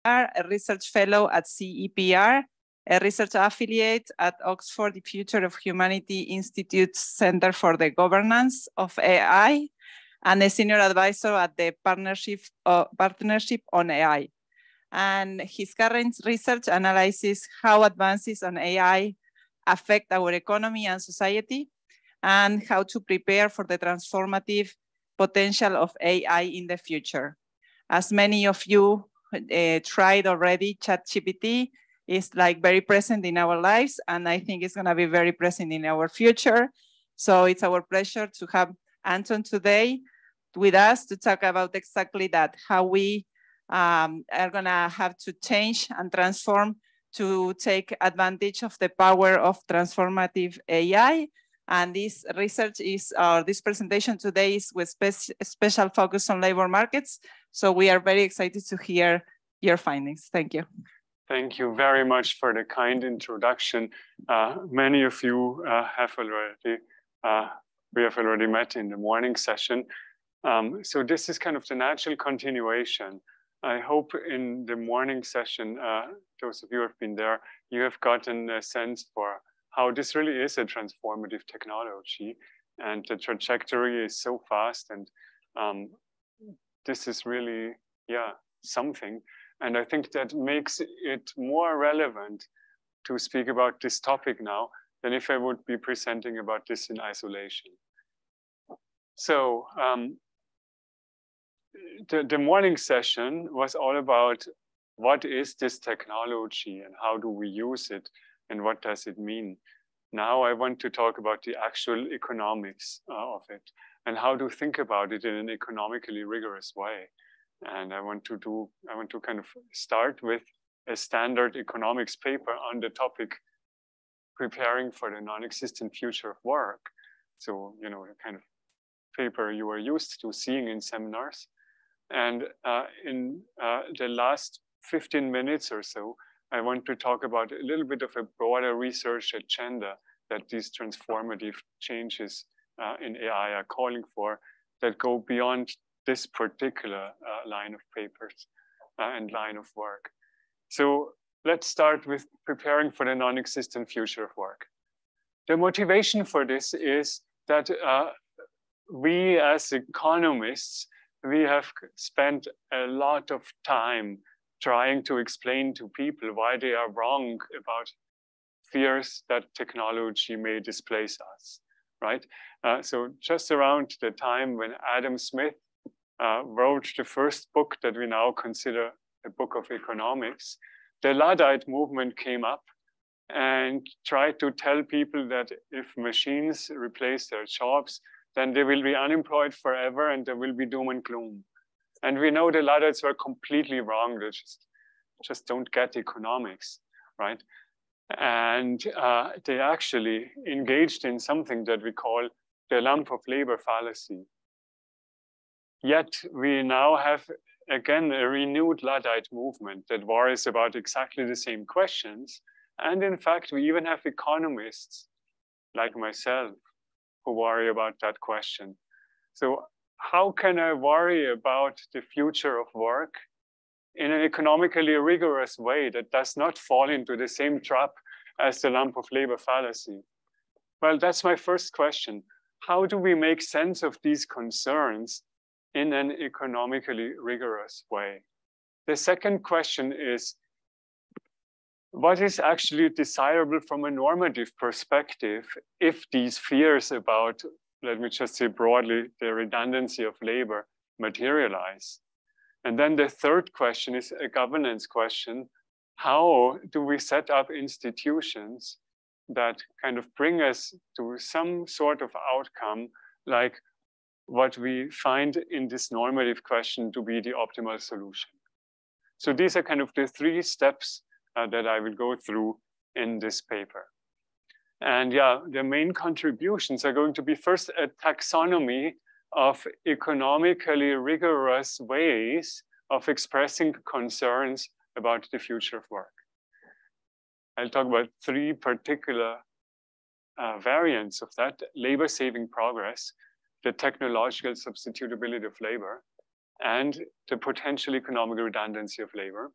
a research fellow at CEPR, a research affiliate at Oxford Future of Humanity Institute's Center for the Governance of AI, and a senior advisor at the Partnership on AI. And his current research analyzes how advances on AI affect our economy and society, and how to prepare for the transformative potential of AI in the future. As many of you tried already, ChatGPT is like very present in our lives, and I think it's gonna be very present in our future. So it's our pleasure to have Anton today with us to talk about exactly that, how we are gonna have to change and transform to take advantage of the power of transformative AI. And this research is, this presentation today is with special focus on labor markets. So we are very excited to hear your findings. Thank you. Thank you very much for the kind introduction. Many of you we have already met in the morning session. So this is kind of the natural continuation. I hope in the morning session, those of you who have been there, you have gotten a sense for how this really is a transformative technology, and the trajectory is so fast, and this is really, yeah, something. And I think that makes it more relevant to speak about this topic now than if I would be presenting about this in isolation. So the morning session was all about what is this technology and how do we use it and what does it mean. Now I want to talk about the actual economics of it and how to think about it in an economically rigorous way. And I want to kind of start with a standard economics paper on the topic, preparing for the non-existent future of work. So, you know, the kind of paper you are used to seeing in seminars. And in the last 15 minutes or so, I want to talk about a little bit of a broader research agenda that these transformative changes in AI are calling for, that go beyond this particular line of papers and line of work. So let's start with preparing for the non-existent future of work. The motivation for this is that we as economists, we have spent a lot of time trying to explain to people why they are wrong about fears that technology may displace us, right? So just around the time when Adam Smith wrote the first book that we now consider a book of economics, the Luddite movement came up and tried to tell people that if machines replace their jobs, then they will be unemployed forever and there will be doom and gloom. And we know the Luddites were completely wrong. They just don't get economics, right? And they actually engaged in something that we call the lump of labor fallacy. Yet we now have, again, a renewed Luddite movement that worries about exactly the same questions. And in fact, we even have economists like myself who worry about that question. So how can I worry about the future of work in an economically rigorous way that does not fall into the same trap as the lump of labor fallacy? Well, that's my first question. How do we make sense of these concerns in an economically rigorous way? The second question is, what is actually desirable from a normative perspective if these fears about, let me just say broadly, the redundancy of labor materialize? And then the third question is a governance question. How do we set up institutions that kind of bring us to some sort of outcome like what we find in this normative question to be the optimal solution? So these are kind of the three steps that I will go through in this paper. And yeah, the main contributions are going to be first a taxonomy of economically rigorous ways of expressing concerns about the future of work. I'll talk about three particular variants of that: labor-saving progress, the technological substitutability of labor, and the potential economic redundancy of labor.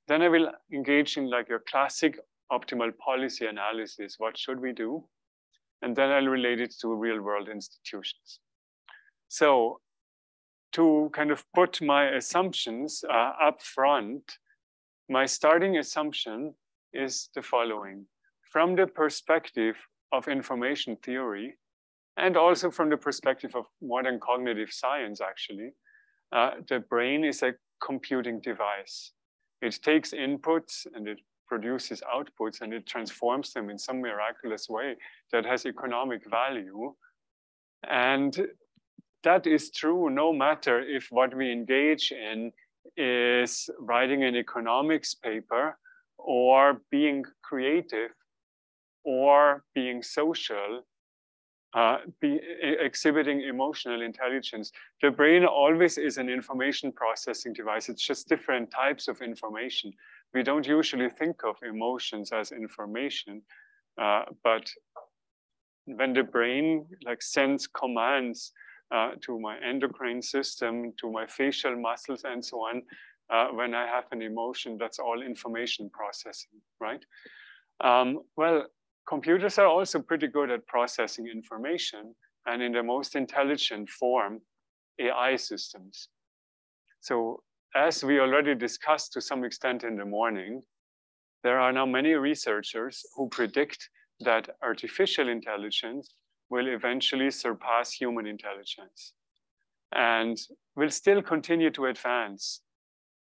Then I will engage in like your classic optimal policy analysis. What should we do? And then I'll relate it to real world institutions. So to kind of put my assumptions up front, my starting assumption is the following. From the perspective of information theory, and also from the perspective of modern cognitive science, actually, the brain is a computing device. It takes inputs and it produces outputs and it transforms them in some miraculous way that has economic value. And that is true no matter if what we engage in is writing an economics paper or being creative or being social, exhibiting emotional intelligence. The brain always is an information processing device. It's just different types of information. We don't usually think of emotions as information, but when the brain like sends commands to my endocrine system, to my facial muscles and so on, when I have an emotion, that's all information processing, right? Well, computers are also pretty good at processing information, and in the most intelligent form, AI systems. So as we already discussed to some extent in the morning, there are now many researchers who predict that artificial intelligence will eventually surpass human intelligence and will still continue to advance.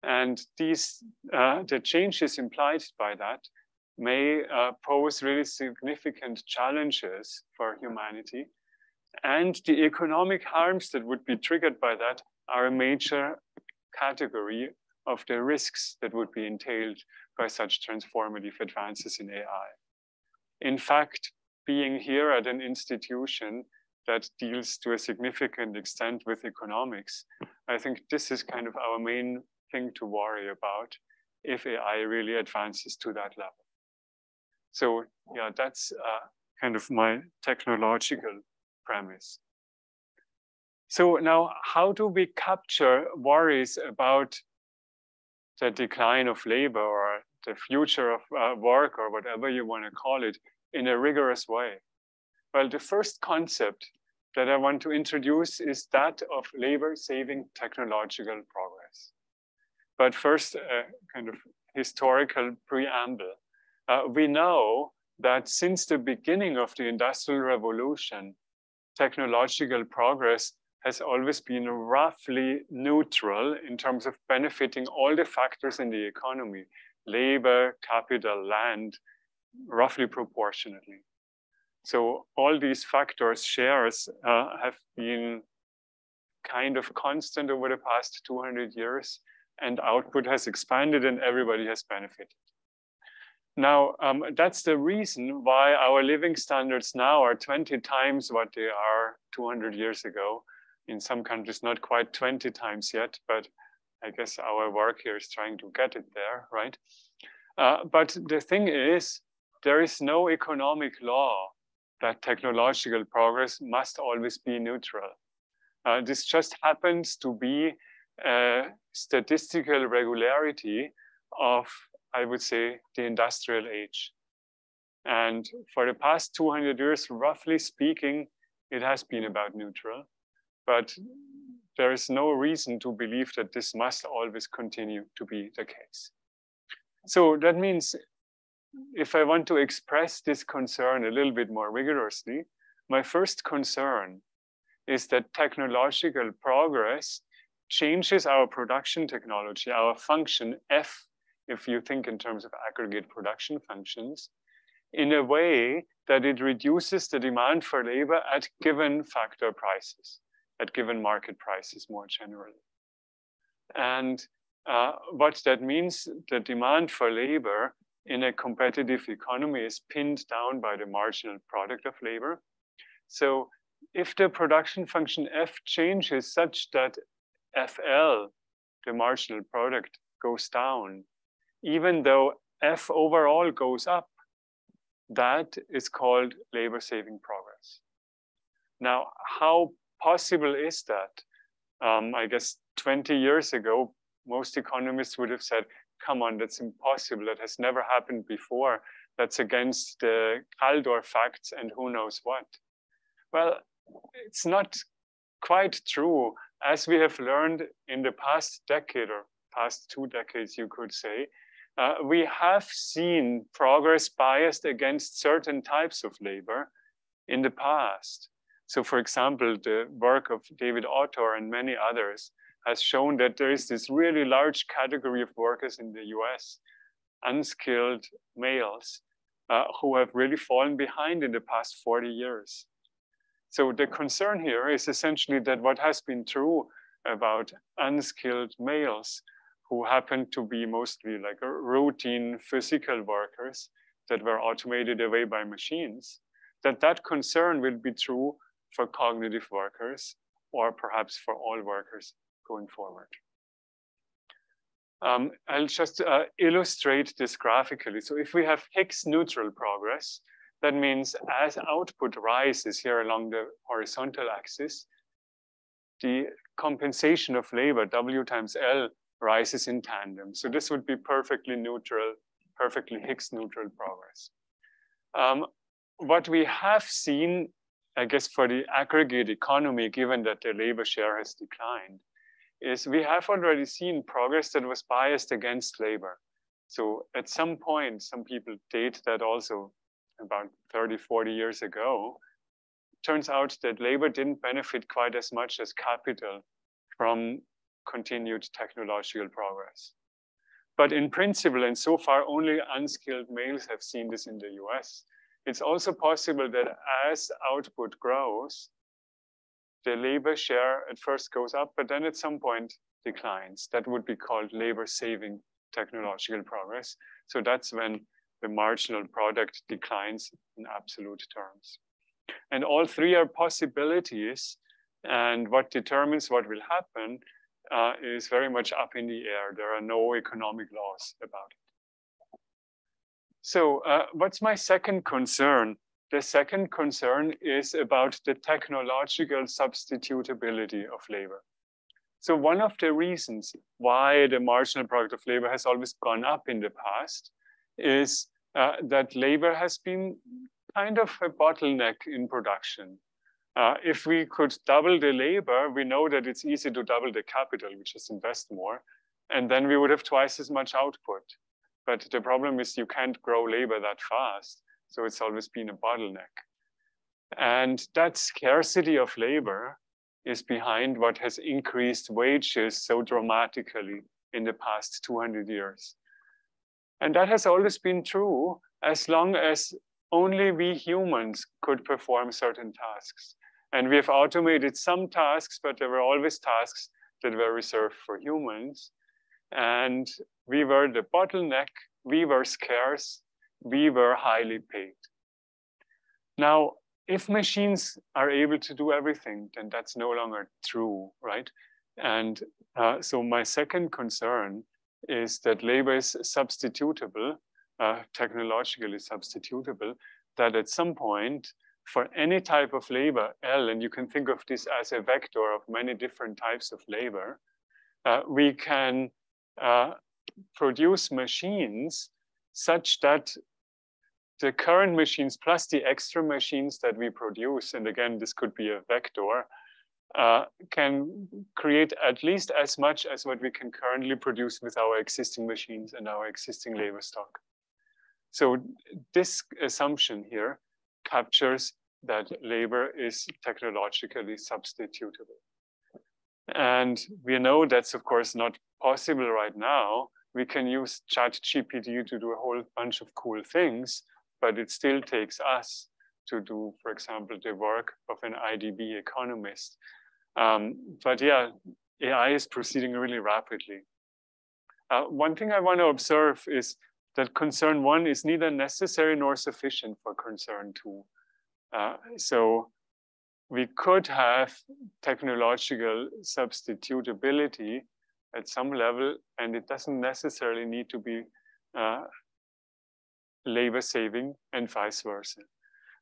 And these, the changes implied by that may pose really significant challenges for humanity. And the economic harms that would be triggered by that are a major category of the risks that would be entailed by such transformative advances in AI. In fact, being here at an institution that deals to a significant extent with economics, I think this is kind of our main thing to worry about if AI really advances to that level. So yeah, that's kind of my technological premise. So now, how do we capture worries about the decline of labor or the future of work or whatever you want to call it in a rigorous way? Well, the first concept that I want to introduce is that of labor-saving technological progress. But first, a kind of historical preamble. We know that since the beginning of the Industrial Revolution, technological progress has always been roughly neutral in terms of benefiting all the factors in the economy, labor, capital, land, roughly proportionately. So all these factors, shares, have been kind of constant over the past 200 years, and output has expanded and everybody has benefited. Now, that's the reason why our living standards now are 20 times what they are 200 years ago. In some countries, not quite 20 times yet, but I guess our work here is trying to get it there, right? But the thing is, there is no economic law that technological progress must always be neutral. This just happens to be a statistical regularity of, I would say, the industrial age. And for the past 200 years, roughly speaking, it has been about neutral. But there is no reason to believe that this must always continue to be the case. So that means if I want to express this concern a little bit more rigorously, my first concern is that technological progress changes our production technology, our function F, if you think in terms of aggregate production functions, in a way that it reduces the demand for labor at given factor prices, at given market prices more generally. And what that means, the demand for labor in a competitive economy is pinned down by the marginal product of labor. So if the production function F changes such that FL, the marginal product, goes down, even though F overall goes up, that is called labor-saving progress. Now, how possible is that? I guess 20 years ago, most economists would have said, come on, that's impossible. That has never happened before. That's against the Kaldor facts and who knows what. Well, it's not quite true. As we have learned in the past decade or past 2 decades, you could say, we have seen progress biased against certain types of labor in the past. So for example, the work of David Autor and many others has shown that there is this really large category of workers in the US, unskilled males, who have really fallen behind in the past 40 years. So the concern here is essentially that what has been true about unskilled males who happen to be mostly like routine physical workers that were automated away by machines, that concern will be true for cognitive workers or perhaps for all workers going forward. I'll just illustrate this graphically. So if we have Higgs neutral progress, that means as output rises here along the horizontal axis, the compensation of labor, W times L, rises in tandem. So this would be perfectly neutral, perfectly Higgs neutral progress. What we have seen, I guess, for the aggregate economy, given that the labor share has declined, is we have already seen progress that was biased against labor. So at some point, some people date that also about 30, 40 years ago, turns out that labor didn't benefit quite as much as capital from continued technological progress. But in principle, and so far only unskilled males have seen this in the US, it's also possible that as output grows, the labor share at first goes up, but then at some point declines. That would be called labor-saving technological progress. So that's when the marginal product declines in absolute terms. And all three are possibilities. And what determines what will happen is very much up in the air. There are no economic laws about it. So what's my second concern? The second concern is about the technological substitutability of labor. So one of the reasons why the marginal product of labor has always gone up in the past is that labor has been kind of a bottleneck in production. If we could double the labor, we know that it's easy to double the capital, which is invest more, and then we would have twice as much output. But the problem is you can't grow labor that fast. So it's always been a bottleneck. And that scarcity of labor is behind what has increased wages so dramatically in the past 200 years. And that has always been true as long as only we humans could perform certain tasks. And we have automated some tasks, but there were always tasks that were reserved for humans. And we were the bottleneck, we were scarce, we were highly paid. Now, if machines are able to do everything, then that's no longer true, right? And so my second concern is that labor is substitutable, technologically substitutable, that at some point, for any type of labor, L, and you can think of this as a vector of many different types of labor, we can produce machines such that the current machines plus the extra machines that we produce, and again, this could be a vector, can create at least as much as what we can currently produce with our existing machines and our existing labor stock. So this assumption here captures that labor is technologically substitutable. And we know that's of course not possible right now. We can use ChatGPT to do a whole bunch of cool things, but it still takes us to do, for example, the work of an IDB economist. But yeah, AI is proceeding really rapidly. One thing I want to observe is that concern one is neither necessary nor sufficient for concern two. So we could have technological substitutability at some level, and it doesn't necessarily need to be labor saving and vice versa.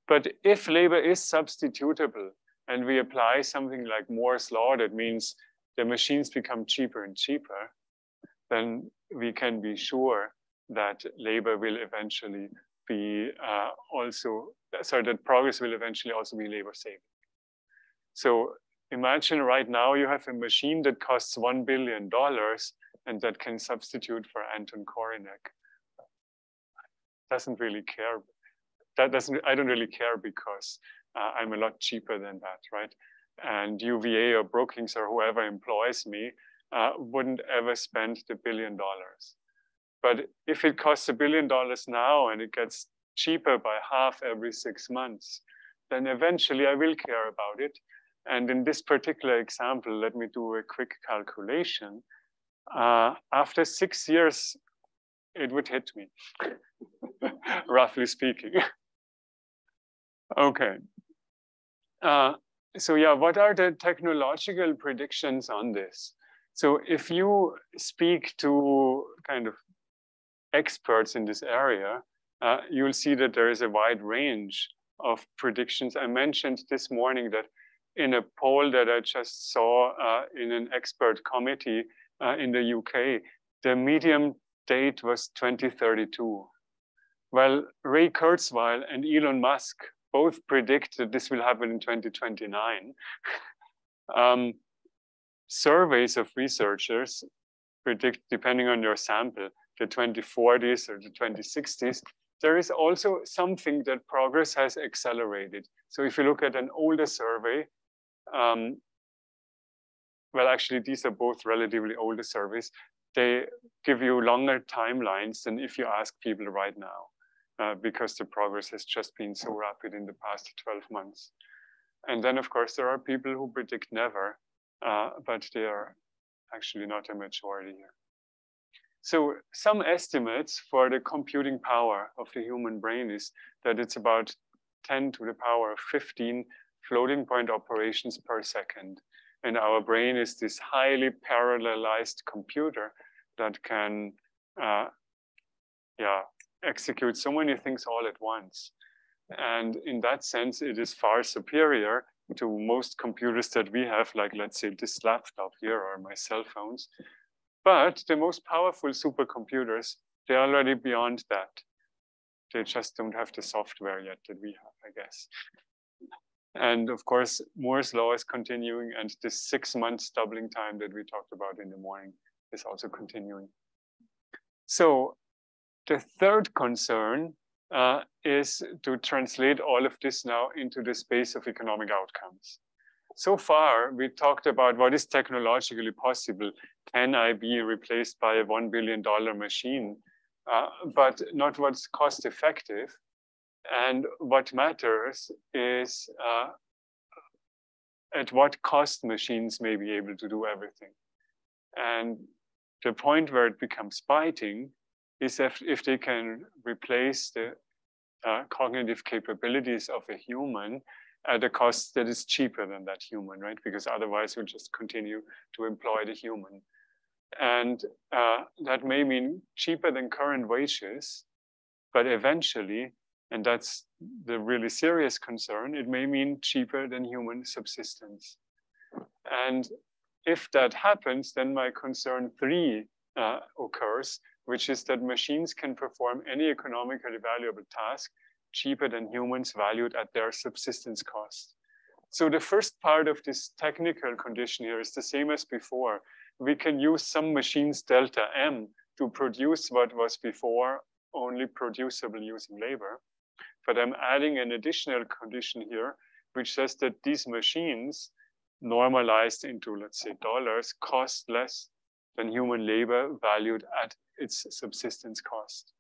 But if labor is substitutable and we apply something like Moore's law, that means the machines become cheaper and cheaper, then we can be sure that labor will eventually be that progress will eventually also be labor saving. So imagine right now you have a machine that costs $1 billion and that can substitute for Anton Korinek. Doesn't really care. I don't really care because I'm a lot cheaper than that, right? And UVA or Brookings or whoever employs me wouldn't ever spend the $1 billion. But if it costs $1 billion now and it gets cheaper by half every 6 months, then eventually I will care about it. And in this particular example, let me do a quick calculation. After 6 years, it would hit me, roughly speaking. Okay. So yeah, what are the technological predictions on this? So if you speak to kind of experts in this area, you'll see that there is a wide range of predictions. I mentioned this morning that in a poll that I just saw in an expert committee in the UK, the median date was 2032. Well, Ray Kurzweil and Elon Musk both predict that this will happen in 2029. Surveys of researchers predict, depending on your sample, the 2040s or the 2060s. There is also something that progress has accelerated. So if you look at an older survey, well, actually, these are both relatively older surveys. They give you longer timelines than if you ask people right now, because the progress has just been so rapid in the past 12 months. And then, of course, there are people who predict never, but they are actually not a majority here. So some estimates for the computing power of the human brain is that it's about 10 to the power of 15 floating point operations per second. And our brain is this highly parallelized computer that can execute so many things all at once. And in that sense, it is far superior to most computers that we have, like, let's say, this laptop here or my cell phones. But the most powerful supercomputers, they're already beyond that. They just don't have the software yet that we have, I guess. And of course, Moore's law is continuing, and this 6 months doubling time that we talked about in the morning is also continuing. So the third concern is to translate all of this now into the space of economic outcomes. So far, we talked about what is technologically possible. Can I be replaced by a $1 billion machine? But not what's cost effective. And what matters is at what cost machines may be able to do everything. And the point where it becomes biting is if they can replace the cognitive capabilities of a human at a cost that is cheaper than that human, right? Because otherwise we'll just continue to employ the human. And that may mean cheaper than current wages, but eventually, and that's the really serious concern, it may mean cheaper than human subsistence. And if that happens, then my concern 3 occurs, which is that machines can perform any economically valuable task cheaper than humans valued at their subsistence cost. So the first part of this technical condition here is the same as before. We can use some machines delta M to produce what was before only producible using labor. But I'm adding an additional condition here, which says that these machines normalized into, let's say, dollars, cost less than human labor valued at its subsistence cost.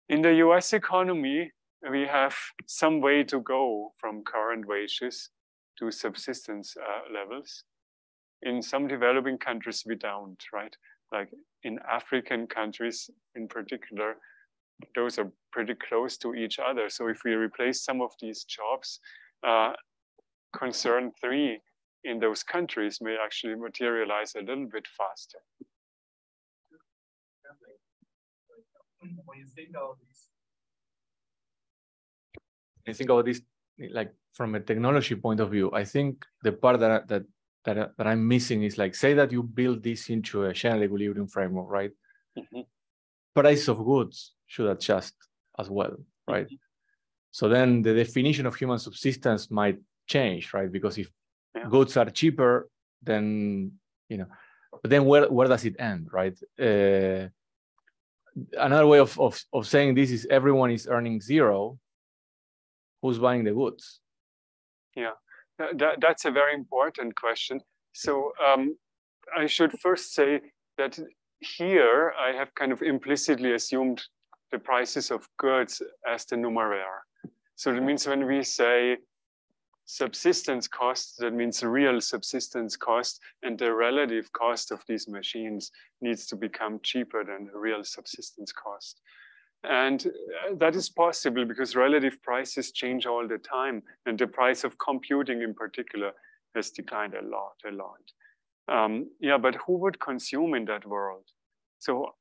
In the US economy, we have some way to go from current wages to subsistence levels. In some developing countries, we don't, right? Like in African countries in particular, those are pretty close to each other. So if we replace some of these jobs, concern 3 in those countries may actually materialize a little bit faster. When you think about this, like from a technology point of view, I think the part that that I'm missing is like, say that you build this into a general equilibrium framework, right? Mm-hmm. Price of goods should adjust as well, right? Mm-hmm. So then the definition of human subsistence might change, right? Because if goods are cheaper, then, you know, but then where does it end, right? Another way of saying this is everyone is earning zero. Who's buying the goods? Yeah, that's a very important question. So I should first say that here I have kind of implicitly assumed the prices of goods as the numeraire. So that means when we say subsistence cost, that means real subsistence cost, and the relative cost of these machines needs to become cheaper than the real subsistence cost. And that is possible because relative prices change all the time, and the price of computing in particular has declined a lot. Yeah, but who would consume in that world? So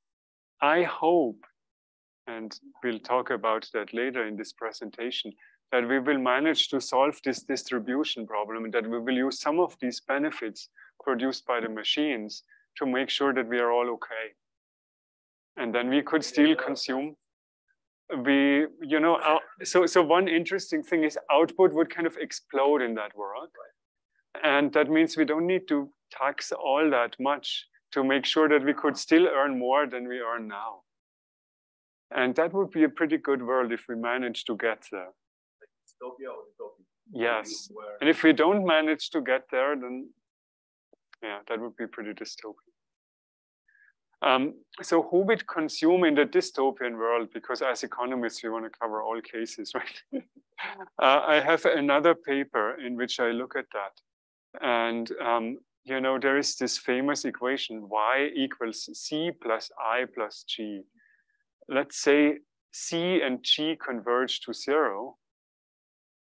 I hope, and we'll talk about that later in this presentation, that we will manage to solve this distribution problem and that we will use some of these benefits produced by the machines to make sure that we are all okay. And then we could still consume. So one interesting thing is output would kind of explode in that world. And that means we don't need to tax all that much to make sure that we could still earn more than we earn now. And that would be a pretty good world if we manage to get there. Dystopia or utopia? Yes. And if we don't manage to get there, then yeah, that would be pretty dystopian. So who would consume in the dystopian world? Because as economists, we want to cover all cases, right? I have another paper in which I look at that. And, you know, there is this famous equation, y equals c plus I plus g. Let's say c and g converge to 0.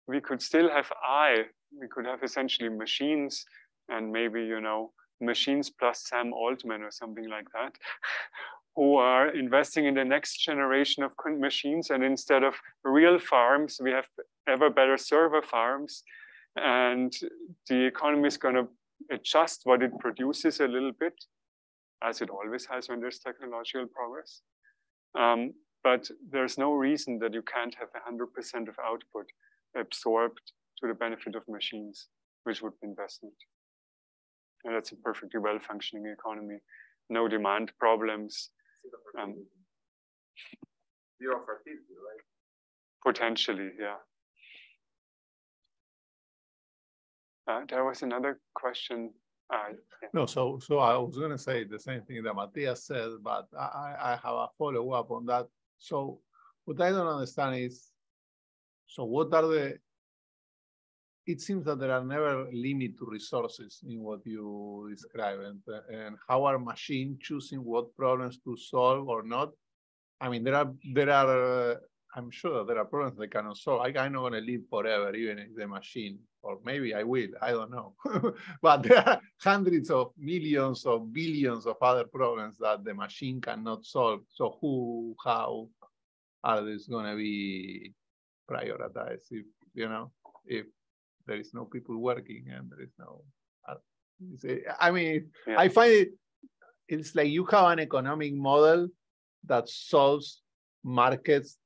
We could still have I. We could have essentially machines and maybe, you know, machines plus Sam Altman or something like that, who are investing in the next generation of machines. And instead of real farms, we have ever better server farms. And the economy is going to adjust what it produces a little bit, as it always has when there's technological progress. But there's no reason that you can't have 100% of output absorbed to the benefit of machines, which would be investment. And that's a perfectly well-functioning economy. No demand problems. Zero fertility, right? Potentially, yeah. There was another question. Yeah. No, so I was going to say the same thing that Matthias said, but I have a follow-up on that. So what I don't understand is, so what are the, it seems that there are never limit to resources in what you describe, and how are machines choosing what problems to solve or not? I mean, there are I'm sure there are problems they cannot solve. I'm not going to live forever, even if the machine, or maybe I will, I don't know. But there are hundreds of millions of billions of other problems that the machine cannot solve. So how are these going to be prioritized? If, you know, if there is no people working and there is no, I mean, yeah. I find it's like you have an economic model that solves markets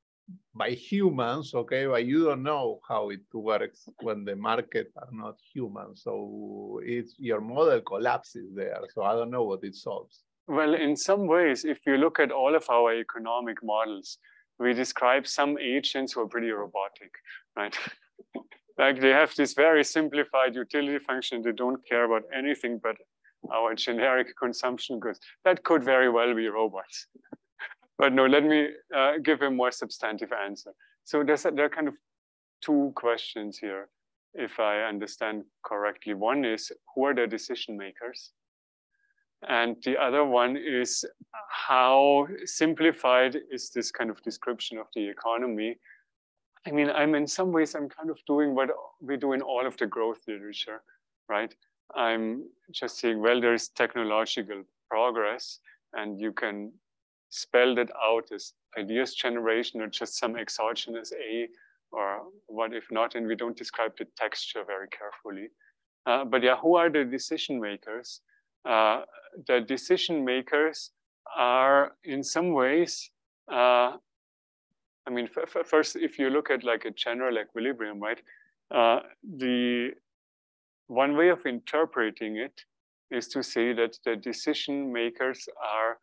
by humans, okay, but you don't know how it works when the market are not human. So your model collapses there. So I don't know what it solves. Well, in some ways, if you look at all of our economic models, we describe some agents who are pretty robotic, right? Like they have this very simplified utility function. They don't care about anything but our generic consumption goods. That could very well be robots. But no, let me give a more substantive answer. So there are kind of two questions here, if I understand correctly. One is, who are the decision makers? And the other one is, how simplified is this kind of description of the economy? I mean, in some ways, I'm kind of doing what we do in all of the growth literature, right? I'm just saying, well, there's technological progress, and you can spell that out as ideas generation or just some exogenous A, or what if not, and we don't describe the texture very carefully. But yeah, who are the decision makers? The decision makers are in some ways, I mean, first, if you look at like a general equilibrium, right? The one way of interpreting it is to say that the decision makers are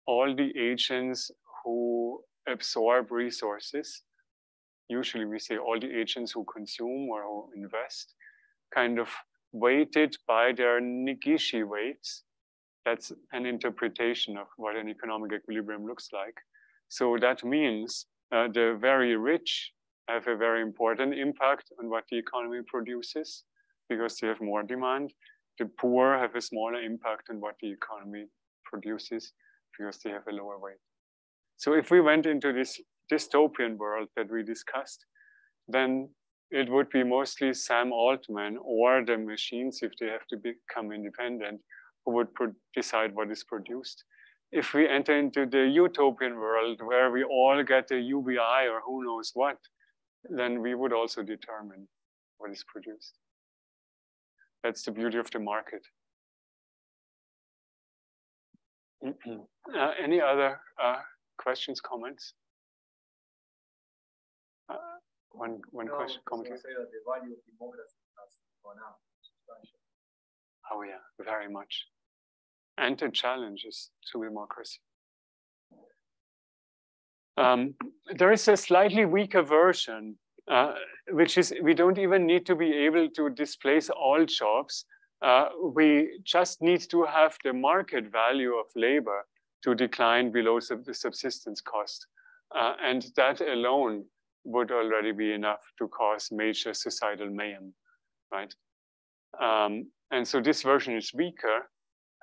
all the agents who absorb resources. Usually we say all the agents who consume or who invest, kind of weighted by their Nigishi weights. That's an interpretation of what an economic equilibrium looks like. So that means the very rich have a very important impact on what the economy produces because they have more demand. The poor have a smaller impact on what the economy produces because they have a lower weight. So if we went into this dystopian world that we discussed, then it would be mostly Sam Altman or the machines, if they have to become independent, who would decide what is produced. If we enter into the utopian world where we all get a UBI or who knows what, then we would also determine what is produced. That's the beauty of the market. Any other questions, comments? One question, comment. I was say that the value of democracy has gone up substantially. Oh yeah, very much. And the challenge is to democracy. There is a slightly weaker version, which is we don't even need to be able to displace all jobs. We just need to have the market value of labor to decline below the subsistence cost. And that alone would already be enough to cause major societal mayhem, right? And so this version is weaker,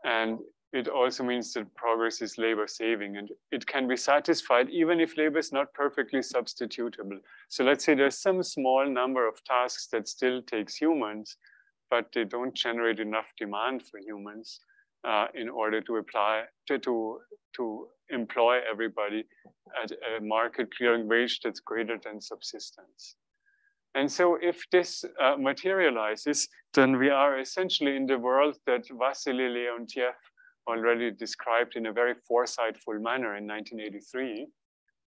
and it also means that progress is labor saving, and it can be satisfied even if labor is not perfectly substitutable. So let's say there's some small number of tasks that still takes humans, but they don't generate enough demand for humans in order to employ everybody at a market clearing wage that's greater than subsistence. And so if this materializes, then we are essentially in the world that Wassily Leontiev already described in a very foresightful manner in 1983,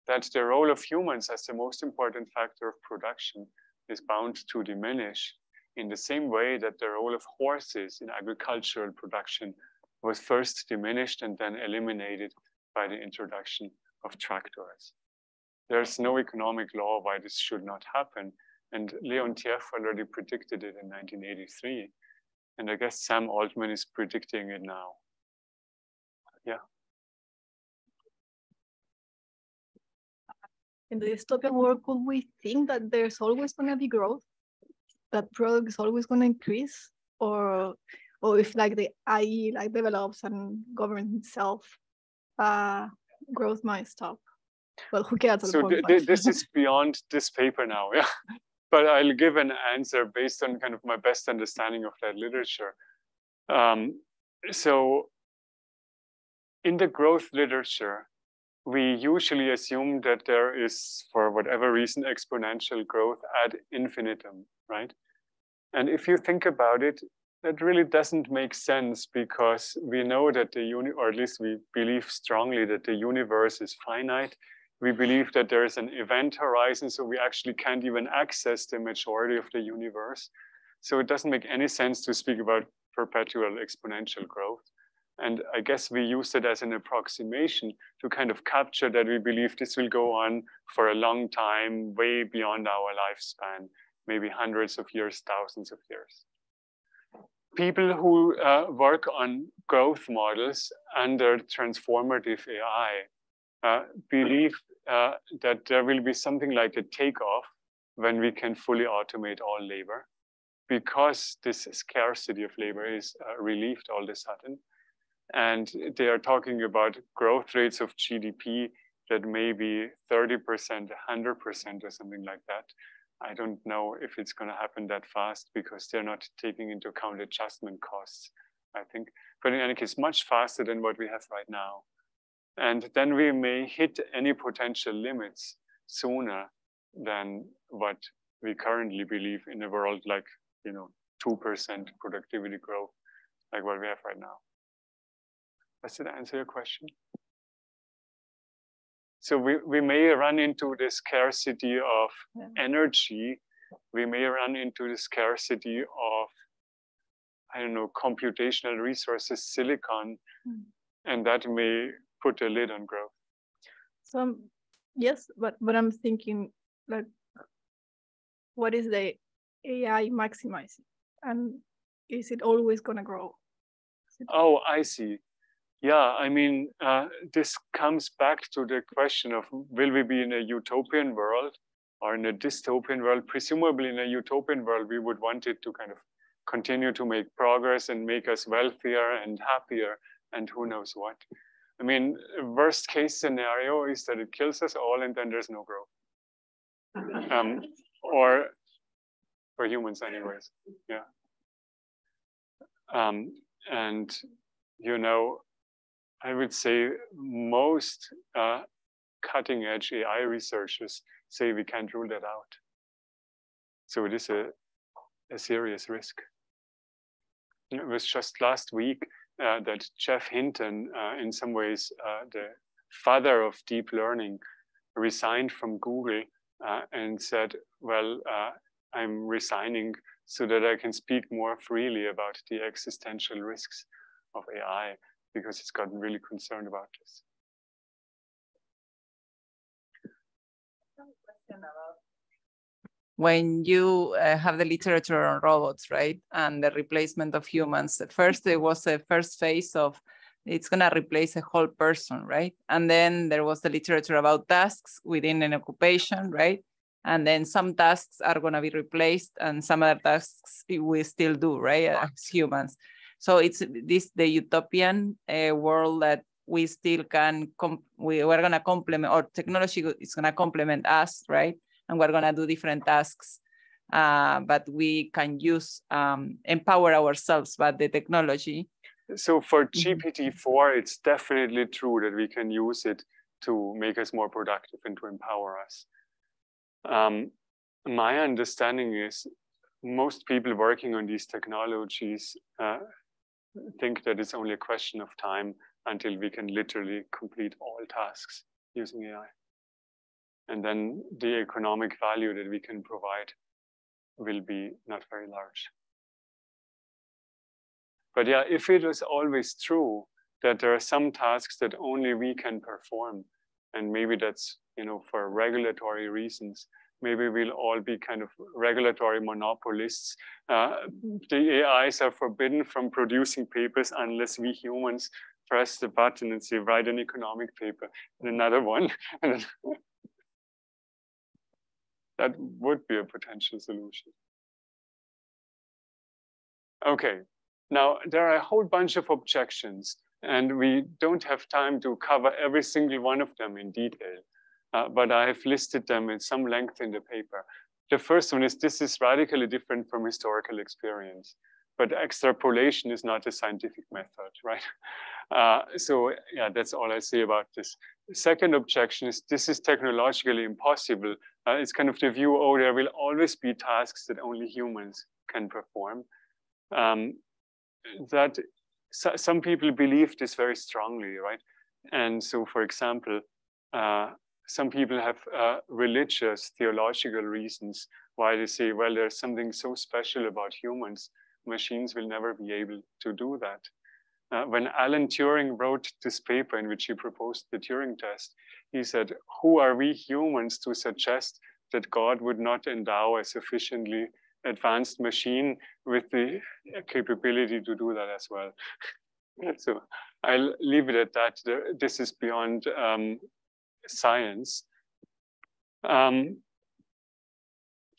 that the role of humans as the most important factor of production is bound to diminish in the same way that the role of horses in agricultural production was first diminished and then eliminated by the introduction of tractors. There's no economic law why this should not happen. And Leontiev already predicted it in 1983. And I guess Sam Altman is predicting it now. Yeah. In the dystopian world, could we think that there's always going to be growth? That product is always going to increase? Or if like the AI like develops and government itself, growth might stop? Well, who cares? So this is beyond this paper now, yeah. But I'll give an answer based on kind of my best understanding of that literature. So in the growth literature, we usually assume that there is, for whatever reason, exponential growth ad infinitum, right? And if you think about it, that really doesn't make sense because we know that or at least we believe strongly that the universe is finite. We believe that there is an event horizon, so we actually can't even access the majority of the universe. So it doesn't make any sense to speak about perpetual exponential growth. And I guess we use it as an approximation to kind of capture that we believe this will go on for a long time, way beyond our lifespan, maybe hundreds of years, thousands of years. People who work on growth models under transformative AI believe that there will be something like a takeoff when we can fully automate all labor, because this scarcity of labor is relieved all of a sudden. And they are talking about growth rates of GDP that may be 30%, 100% or something like that. I don't know if it's going to happen that fast because they're not taking into account adjustment costs, I think. But in any case, much faster than what we have right now. And then we may hit any potential limits sooner than what we currently believe in a world like, 2% productivity growth like what we have right now. Does it answer your question? So we may run into the scarcity of energy. We may run into the scarcity of, I don't know, computational resources, silicon, and that may put a lid on growth. So yes, but I'm thinking, like, what is the AI maximizing, and is it always going to grow? Oh, I see. Yeah, I mean, this comes back to the question of, will we be in a utopian world or in a dystopian world? Presumably in a utopian world, we would want it to kind of continue to make progress and make us wealthier and happier and who knows what. I mean, worst case scenario is that it kills us all and then there's no growth. Or for humans anyways, yeah. And, you know, I would say most cutting edge AI researchers say we can't rule that out. So it is a serious risk. It was just last week that Jeff Hinton, in some ways, the father of deep learning, resigned from Google and said, well, I'm resigning so that I can speak more freely about the existential risks of AI, because he's gotten really concerned about this. When you have the literature on robots, right, and the replacement of humans, at first there was a first phase of it's going to replace a whole person, right? And then there was the literature about tasks within an occupation, right? And then some tasks are going to be replaced and some other tasks we still do, right, as humans. So it's the utopian world that we still can, we're going to complement, or technology is going to complement us, right? And we're going to do different tasks, but we can use, empower ourselves by the technology. So for GPT-4, it's definitely true that we can use it to make us more productive and to empower us. My understanding is most people working on these technologies think that it's only a question of time until we can literally complete all tasks using AI. And then the economic value that we can provide will be not very large. But yeah, if it was always true that there are some tasks that only we can perform, and maybe that's, you know, for regulatory reasons, maybe we'll all be kind of regulatory monopolists. The AIs are forbidden from producing papers unless we humans press the button and say, write an economic paper, and another one. That would be a potential solution. Okay, now there are a whole bunch of objections, and we don't have time to cover every single one of them in detail. But I have listed them in some length in the paper. The first one is, this is radically different from historical experience, but extrapolation is not a scientific method, right? So yeah, that's all I say about this. The second objection is, this is technologically impossible. It's kind of the view, oh, there will always be tasks that only humans can perform. That some people believe this very strongly, right? And so, for example, some people have religious, theological reasons why they say, well, there's something so special about humans, machines will never be able to do that. When Alan Turing wrote this paper in which he proposed the Turing test, he said, who are we humans to suggest that God would not endow a sufficiently advanced machine with the capability to do that as well? So I'll leave it at that. This is beyond science.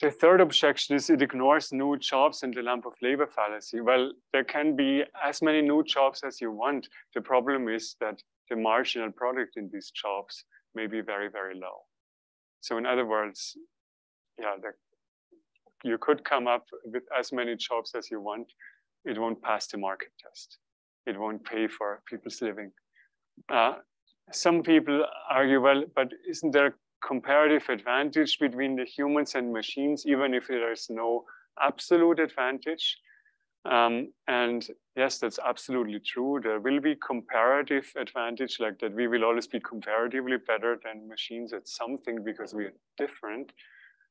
The third objection is it ignores new jobs and the lump of labor fallacy. Well, there can be as many new jobs as you want. The problem is that the marginal product in these jobs may be very, very low. So in other words, yeah, you could come up with as many jobs as you want. It won't pass the market test. It won't pay for people's living. Some people argue, well, but isn't there a comparative advantage between the humans and machines, even if there is no absolute advantage? And yes, that's absolutely true. There will be comparative advantage, like that we will always be comparatively better than machines at something because we're different.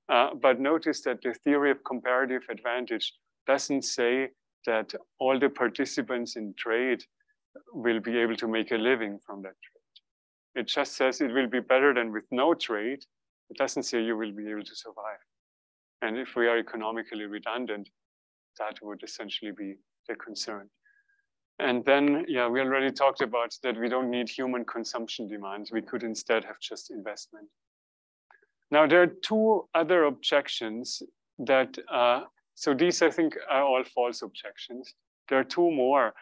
But notice that the theory of comparative advantage doesn't say that all the participants in trade will be able to make a living from that trade. It just says it will be better than with no trade. It doesn't say you will be able to survive. And if we are economically redundant, that would essentially be the concern. And then, yeah, we already talked about that we don't need human consumption demands. We could instead have just investment. Now, there are two other objections that, so these I think are all false objections. There are two more,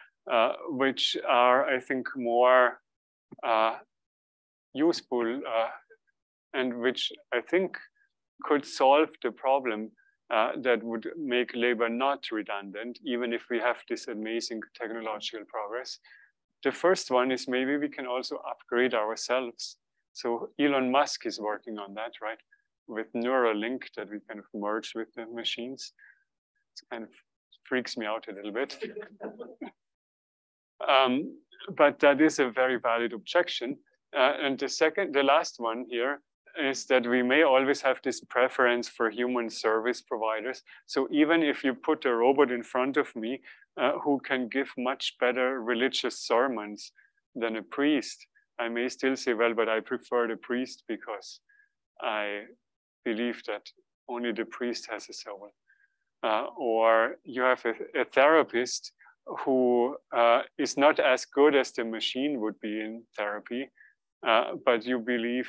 which are, I think, more useful and which I think could solve the problem that would make labor not redundant, even if we have this amazing technological progress. The first one is maybe we can also upgrade ourselves. So Elon Musk is working on that, right? With Neuralink that we kind of merge with the machines. It kind of freaks me out a little bit. But that is a very valid objection. And the last one here is that we may always have this preference for human service providers. So even if you put a robot in front of me who can give much better religious sermons than a priest, I may still say, well, but I prefer the priest because I believe that only the priest has a soul. Or you have a therapist who is not as good as the machine would be in therapy, but you believe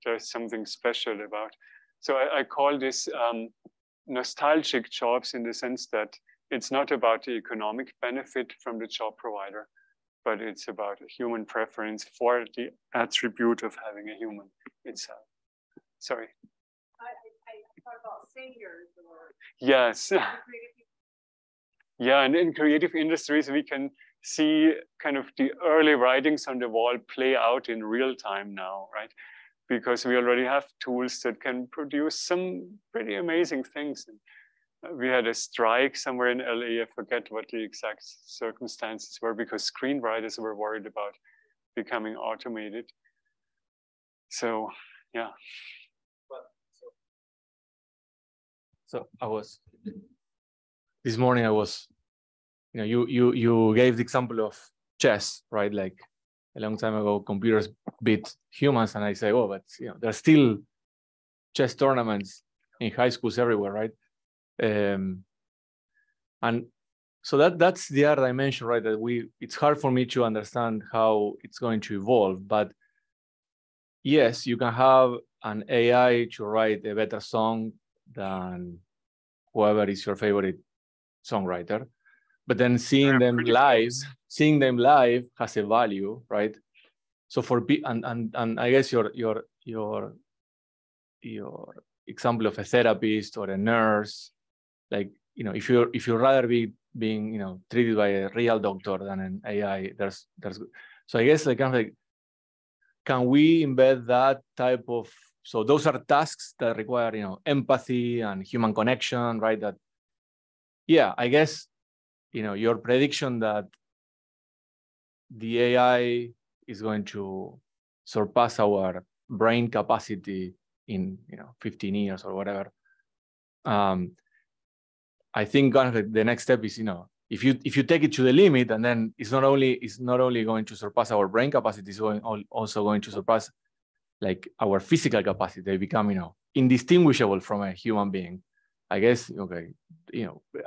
there's something special about. So I call this nostalgic jobs in the sense that it's not about the economic benefit from the job provider, but it's about a human preference for the attribute of having a human itself. Sorry. I thought about singers or... Yes. Yeah, and in creative industries, we can see kind of the early writings on the wall play out in real time now, right? Because we already have tools that can produce some pretty amazing things. We had a strike somewhere in LA, I forget what the exact circumstances were, because screenwriters were worried about becoming automated. So, yeah. So this morning I was, you gave the example of chess, right? Like a long time ago, computers beat humans, and I say, oh, but there's still chess tournaments in high schools everywhere, right? And so that's the other dimension, right? That it's hard for me to understand how it's going to evolve, but yes, you can have an AI to write a better song than whoever is your favorite songwriter, but then seeing them live has a value, right? So and I guess your example of a therapist or a nurse, like if you rather be being treated by a real doctor than an AI, there's so I guess can we embed that type of, so those are tasks that require empathy and human connection, right? That, yeah, I guess your prediction that the AI is going to surpass our brain capacity in 15 years or whatever. I think the next step is if you take it to the limit, and then it's not only going to surpass our brain capacity, it's also going to surpass like our physical capacity. They become indistinguishable from a human being. I guess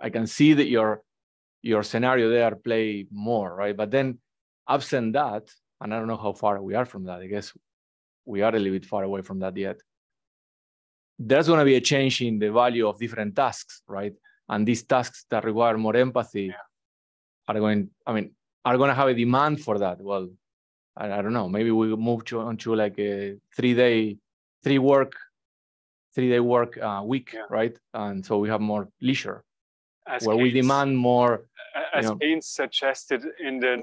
I can see that your scenario there play more, right? But then absent that, and I don't know how far we are from that. I guess we are a little bit far away from that yet. There's going to be a change in the value of different tasks, right? And these tasks that require more empathy are going to have a demand for that. Well, I don't know. Maybe we move onto like a 3-day work week, right? And so we have more leisure, where we demand more. As Keynes suggested in the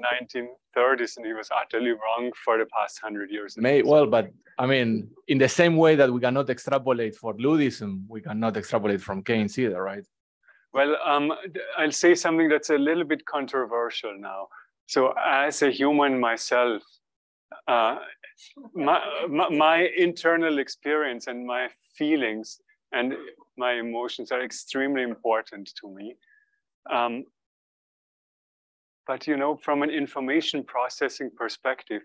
1930s, and he was utterly wrong for the past 100 years. Well, but in the same way that we cannot extrapolate for Ludism, we cannot extrapolate from Keynes either, right? Well, I'll say something that's a little bit controversial now. So as a human myself, my internal experience and my feelings and my emotions are extremely important to me. But you know, from an information processing perspective,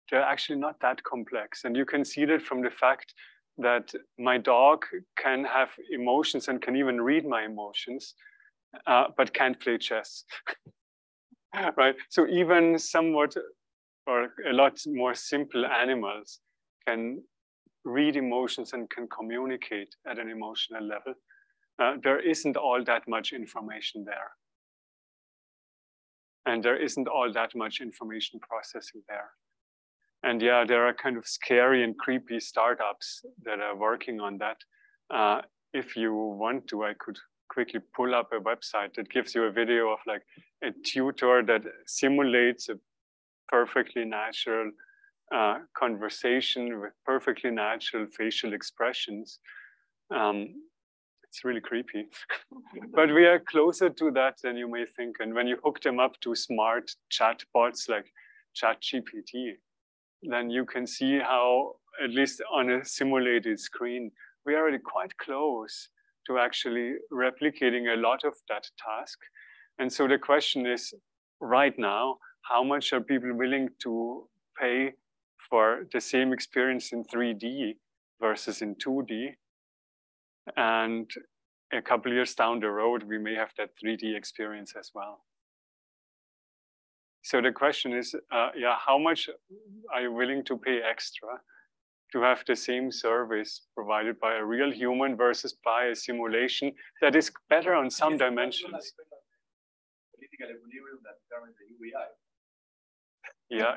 they're actually not that complex. And you can see that from the fact that my dog can have emotions and can even read my emotions, but can't play chess, right? So even somewhat or a lot more simple animals can read emotions and can communicate at an emotional level. There isn't all that much information there. And there isn't all that much information processing there. And yeah, there are kind of scary and creepy startups that are working on that. If you want to, I could quickly pull up a website that gives you a video of like a tutor that simulates a perfectly natural conversation with perfectly natural facial expressions. It's really creepy. But we are closer to that than you may think. And when you hook them up to smart chatbots like ChatGPT, then you can see how, at least on a simulated screen, we are already quite close to actually replicating a lot of that task. And so the question is, right now, how much are people willing to pay for the same experience in 3D versus in 2D? And a couple of years down the road, we may have that 3D experience as well. So the question is, yeah, how much are you willing to pay extra to have the same service provided by a real human versus by a simulation that is better on some dimensions? Yeah,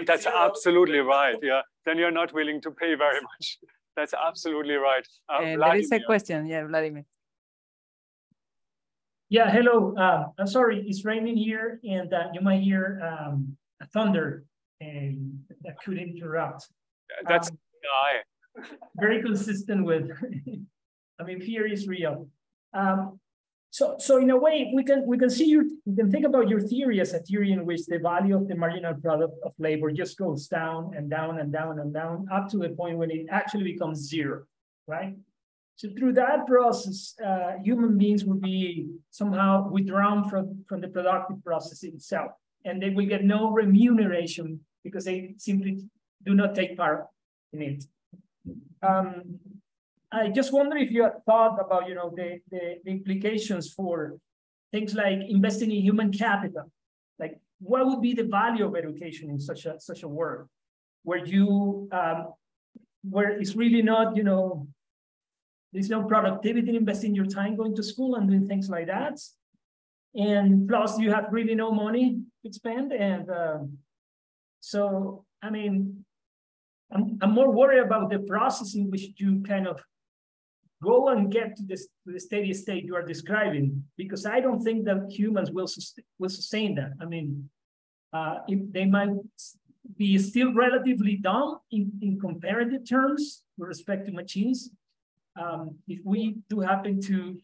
that's absolutely right. Yeah, then you're not willing to pay very much. That's absolutely right. There is a question. Yeah, Vladimir. Yeah, hello. I'm sorry, it's raining here, and you might hear thunder, and that could interrupt. That's AI. Very consistent with, I mean, fear is real. So in a way, we can think about your theory as a theory in which the value of the marginal product of labor just goes down and down and down and down up to the point when it actually becomes zero, right? So through that process, human beings will be somehow withdrawn from the productive process itself, and they will get no remuneration because they simply do not take part in it. I just wonder if you had thought about, you know, the implications for things like investing in human capital. Like, what would be the value of education in such a world where where it's really not, you know, there's no productivity in investing your time going to school and doing things like that, and plus you have really no money to spend, and so I mean, I'm more worried about the process in which you kind of go and get to the steady state you are describing, because I don't think that humans will sustain that. I mean, if they might be still relatively dumb in comparative terms with respect to machines, if we do happen to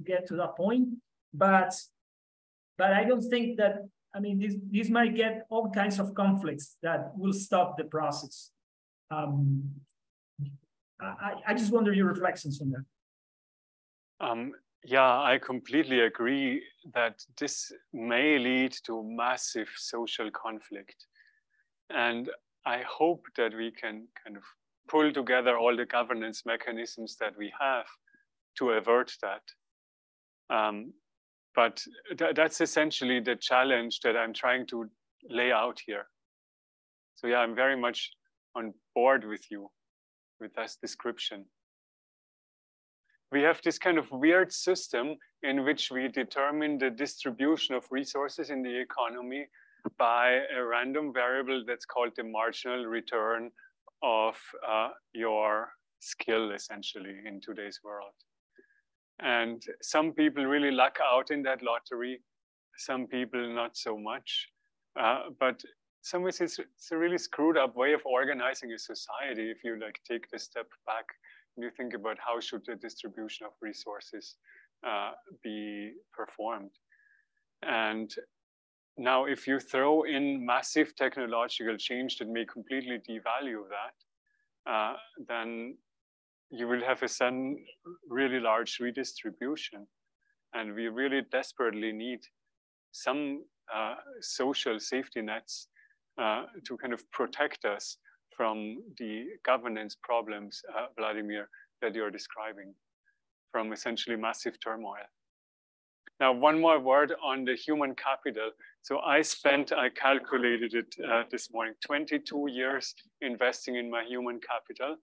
get to that point, but I don't think that. I mean, this might get all kinds of conflicts that will stop the process. I just wonder your reflections on that. Yeah, I completely agree that this may lead to massive social conflict. And I hope that we can kind of pull together all the governance mechanisms that we have to avert that. But that's essentially the challenge that I'm trying to lay out here. So yeah, I'm very much on board with you with this description. We have this kind of weird system in which we determine the distribution of resources in the economy by a random variable that's called the marginal return of your skill, essentially, in today's world. And some people really luck out in that lottery, some people not so much. But some ways it's a really screwed up way of organizing a society if you like take the step back and you think about how should the distribution of resources be performed. And now if you throw in massive technological change that may completely devalue that, then you will have a sudden really large redistribution. And we really desperately need some social safety nets to kind of protect us from the governance problems, Vladimir, that you're describing, from essentially massive turmoil. Now, one more word on the human capital. So I calculated it this morning, 22 years investing in my human capital,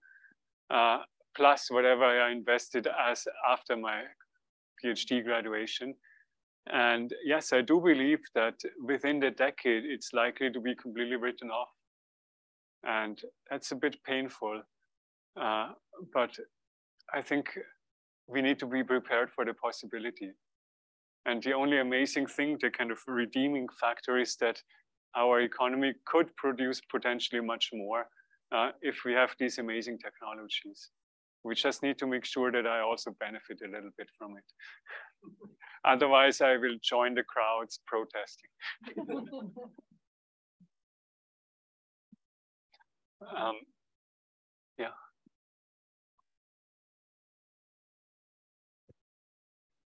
plus whatever I invested as after my PhD graduation. And yes, I do believe that within the decade, it's likely to be completely written off. And that's a bit painful, but I think we need to be prepared for the possibility. And the only amazing thing, the kind of redeeming factor, is that our economy could produce potentially much more if we have these amazing technologies. We just need to make sure that I also benefit a little bit from it. Otherwise, I will join the crowds protesting. Yeah.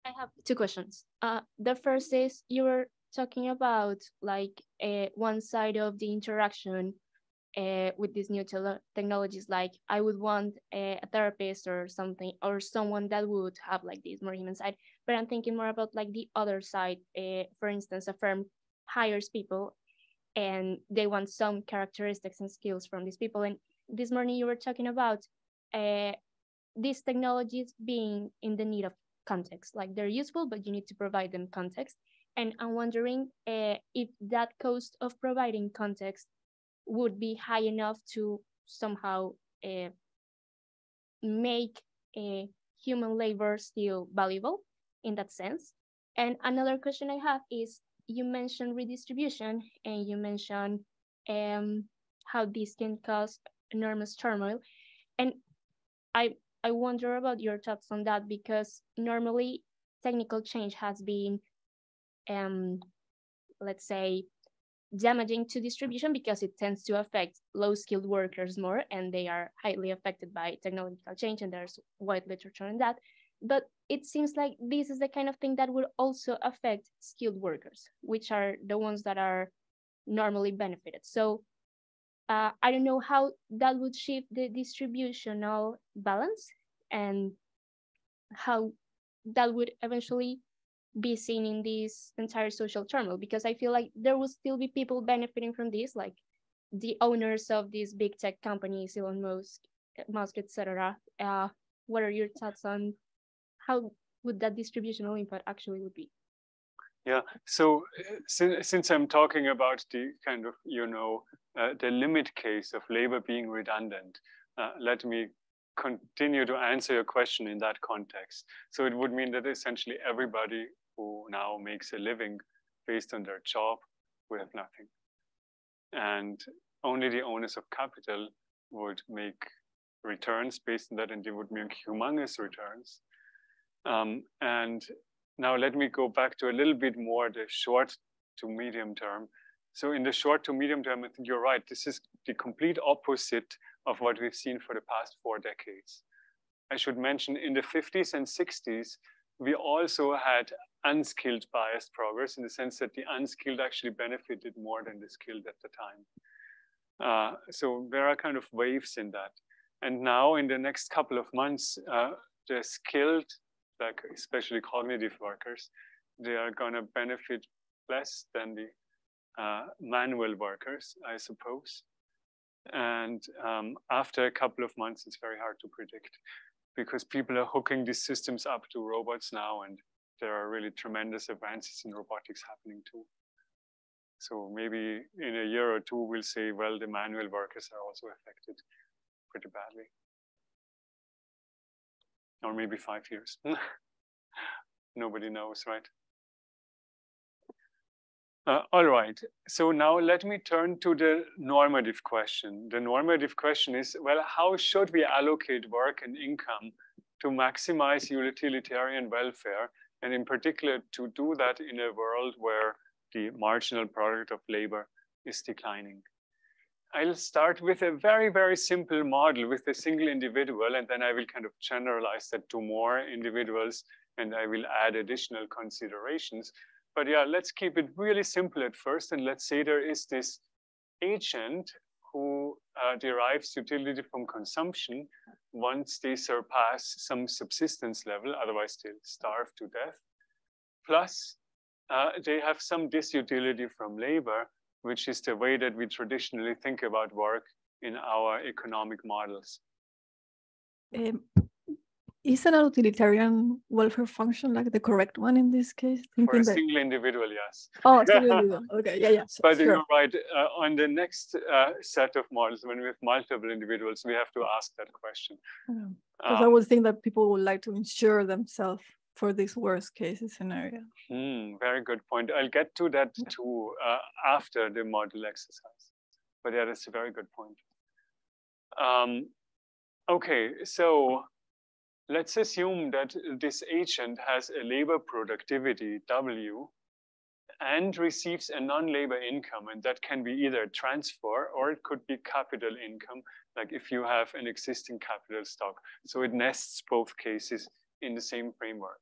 I have two questions. The first is, you were talking about like one side of the interaction with these new technologies. Like I would want a therapist or something, or someone that would have like this more human side. But I'm thinking more about like the other side. For instance, a firm hires people and they want some characteristics and skills from these people. And this morning you were talking about these technologies being in the need of context. Like they're useful, but you need to provide them context. And I'm wondering if that cost of providing context would be high enough to somehow make human labor still valuable in that sense. And another question I have is, you mentioned redistribution and you mentioned how this can cause enormous turmoil. And I wonder about your thoughts on that, because normally technical change has been, let's say, damaging to distribution because it tends to affect low-skilled workers more, and they are highly affected by technological change, and there's wide literature on that. But it seems like this is the kind of thing that will also affect skilled workers, which are the ones that are normally benefited. So I don't know how that would shift the distributional balance and how that would eventually be seen in this entire social turmoil, because I feel like there will still be people benefiting from this, like the owners of these big tech companies, Elon Musk, etc. What are your thoughts on how would that distributional impact actually would be? Yeah, so since I'm talking about the kind of, the limit case of labor being redundant, let me continue to answer your question in that context. So it would mean that essentially everybody who now makes a living based on their job would have nothing. And only the owners of capital would make returns based on that, and they would make humongous returns. And now let me go back to a little bit more the short to medium term. So in the short to medium term, I think you're right. This is the complete opposite of what we've seen for the past 4 decades. I should mention in the 50s and 60s, we also had unskilled biased progress, in the sense that the unskilled actually benefited more than the skilled at the time. So there are kind of waves in that. And now in the next couple of months, the skilled, like especially cognitive workers, they are going to benefit less than the manual workers, I suppose. And after a couple of months, it's very hard to predict, because people are hooking these systems up to robots now, and there are really tremendous advances in robotics happening too. So maybe in a year or two, we'll say, well, the manual workers are also affected pretty badly. Or maybe 5 years. Nobody knows, right? All right, so now let me turn to the normative question. The normative question is, well, how should we allocate work and income to maximize utilitarian welfare, and in particular to do that in a world where the marginal product of labor is declining. I'll start with a very, very simple model with a single individual, and then I will kind of generalize that to more individuals, and I will add additional considerations. But yeah, let's keep it really simple at first, and let's say there is this agent who derives utility from consumption once they surpass some subsistence level, otherwise they'll starve to death. Plus, they have some disutility from labor, which is the way that we traditionally think about work in our economic models. Isn't a utilitarian welfare function like the correct one in this case? For a single individual, yes. Oh, single individual. Okay, yeah. But sure. You're right. On the next set of models, when we have multiple individuals, we have to ask that question. Because I would think that people would like to insure themselves for this worst case scenario. Very good point. I'll get to that too after the model exercise. But yeah, that's a very good point. Okay, so let's assume that this agent has a labor productivity, W, and receives a non-labor income. And that can be either transfer or it could be capital income, like if you have an existing capital stock. So it nests both cases in the same framework.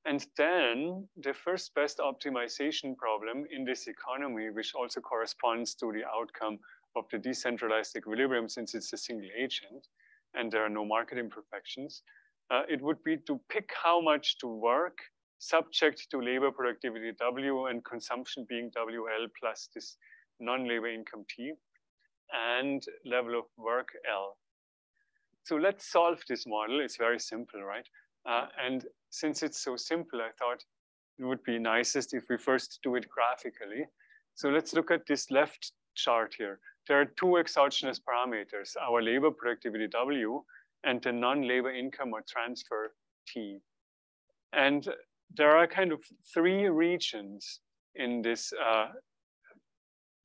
And then the first best optimization problem in this economy, which also corresponds to the outcome of the decentralized equilibrium, since it's a single agent and there are no market imperfections, it would be to pick how much to work subject to labor productivity W and consumption being WL plus this non-labor income T and level of work L. So let's solve this model. It's very simple, right? And since it's so simple, I thought it would be nicest if we first do it graphically. So let's look at this left chart here. There are two exogenous parameters, our labor productivity W and the non-labor income or transfer T. And there are kind of three regions in this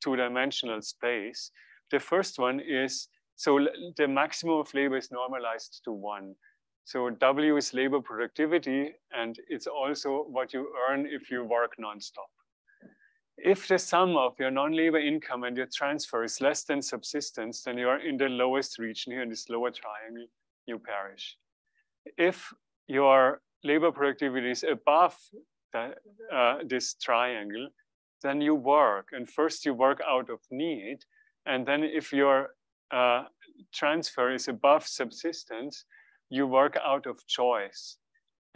two-dimensional space. The first one is, so the maximum of labor is normalized to 1. So W is labor productivity, and it's also what you earn if you work nonstop. If the sum of your non-labor income and your transfer is less than subsistence, then you're in the lowest region here in this lower triangle, you perish. If your labor productivity is above this triangle, then you work. And first you work out of need. And then if your transfer is above subsistence, you work out of choice.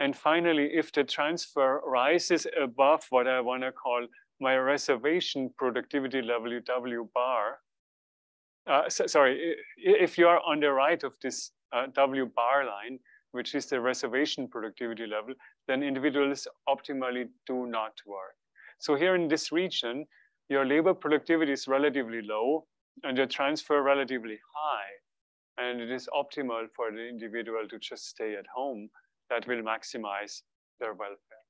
And finally, if the transfer rises above what I want to call my reservation productivity level, W bar, if you are on the right of this W bar line, which is the reservation productivity level, then individuals optimally do not work. So here in this region, your labor productivity is relatively low and your transfer relatively high. And it is optimal for the individual to just stay at home. That will maximize their welfare.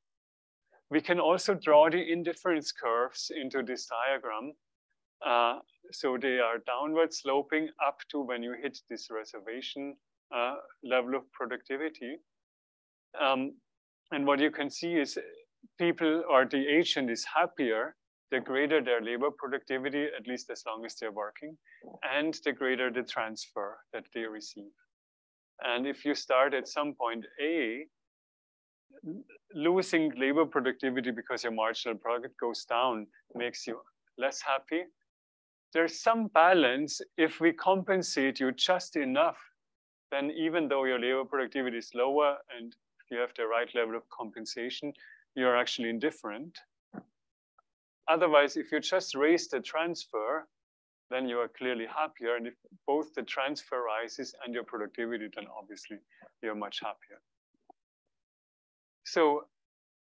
We can also draw the indifference curves into this diagram. So they are downward sloping up to when you hit this reservation level of productivity. And what you can see is people or the agent is happier the greater their labor productivity, at least as long as they're working, and the greater the transfer that they receive. And if you start at some point A, losing labor productivity because your marginal product goes down makes you less happy. There's some balance. If we compensate you just enough, then even though your labor productivity is lower and you have the right level of compensation, you're actually indifferent. Otherwise, if you just raise the transfer, then you are clearly happier. And if both the transfer rises and your productivity, then obviously you're much happier. So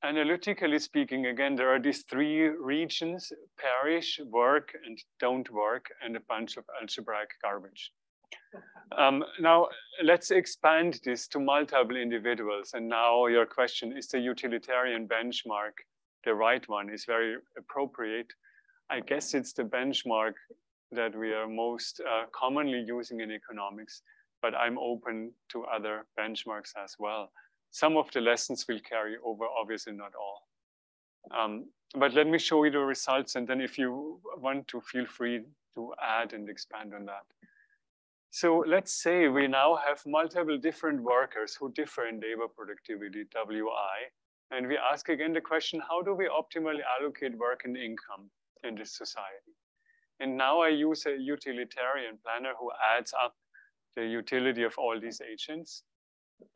analytically speaking, again, there are these three regions: perish, work, and don't work, and a bunch of algebraic garbage. Now, let's expand this to multiple individuals. And now your question, is the utilitarian benchmark the right one? Is very appropriate. I guess it's the benchmark that we are most commonly using in economics. but I'm open to other benchmarks as well. Some of the lessons will carry over, obviously not all. But let me show you the results, and then if you want to, feel free to add and expand on that. So let's say we now have multiple different workers who differ in labor productivity, WI, and we ask again the question, how do we optimally allocate work and income in this society? And now I use a utilitarian planner who adds up the utility of all these agents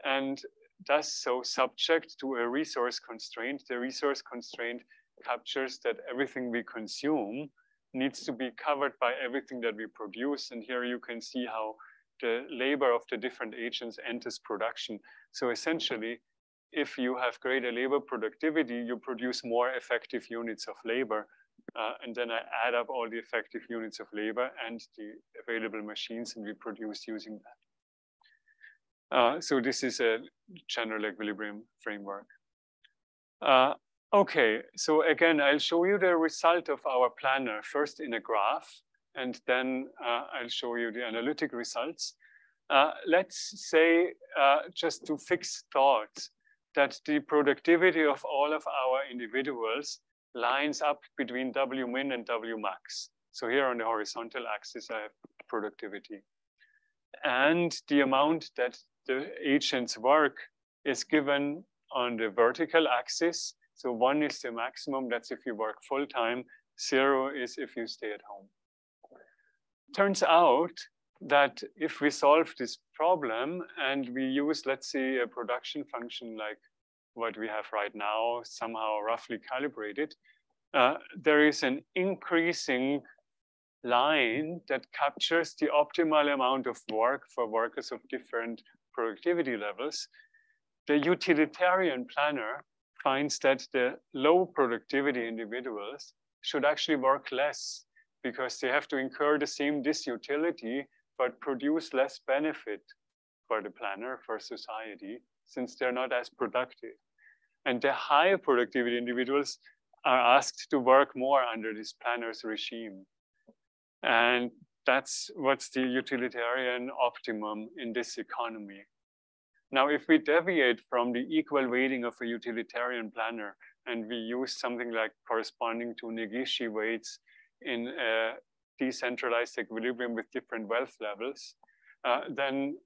and does so subject to a resource constraint. The resource constraint captures that everything we consume needs to be covered by everything that we produce. And here you can see how the labor of the different agents enters production. So essentially, if you have greater labor productivity, you produce more effective units of labor. And then I add up all the effective units of labor and the available machines, and we produce using that. So this is a general equilibrium framework. Okay, so again, I'll show you the result of our planner, first in a graph, and then I'll show you the analytic results. Let's say, just to fix thoughts, that the productivity of all of our individuals lines up between W min and W max. So here on the horizontal axis, I have productivity. And the amount that the agents work is given on the vertical axis. So 1 is the maximum, that's if you work full time. 0 is if you stay at home. Turns out that if we solve this problem and we use, let's say, a production function like what we have right now, somehow roughly calibrated, there is an increasing line that captures the optimal amount of work for workers of different productivity levels. The utilitarian planner finds that the low productivity individuals should actually work less because they have to incur the same disutility but produce less benefit for the planner, for society, since they're not as productive. And the high productivity individuals are asked to work more under this planner's regime. And that's what's the utilitarian optimum in this economy. Now, if we deviate from the equal weighting of a utilitarian planner and we use something like corresponding to Negishi weights in a decentralized equilibrium with different wealth levels, then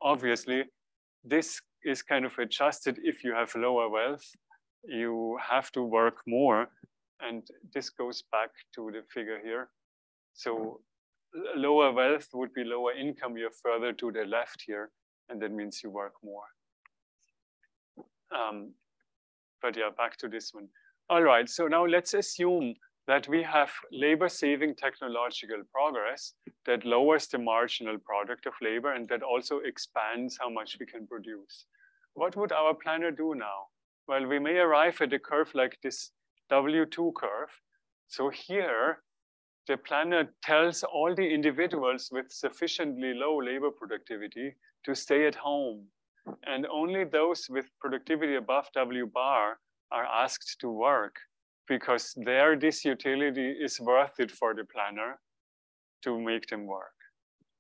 obviously this is kind of adjusted. If you have lower wealth, you have to work more. And this goes back to the figure here. So lower wealth would be lower income. You're further to the left here. And that means you work more. But yeah, back to this one. All right, so now let's assume that we have labor-saving technological progress that lowers the marginal product of labor and that also expands how much we can produce. What would our planner do now? Well, we may arrive at a curve like this W2 curve. So here, the planner tells all the individuals with sufficiently low labor productivity to stay at home. And only those with productivity above W bar are asked to work because their disutility is worth it for the planner to make them work.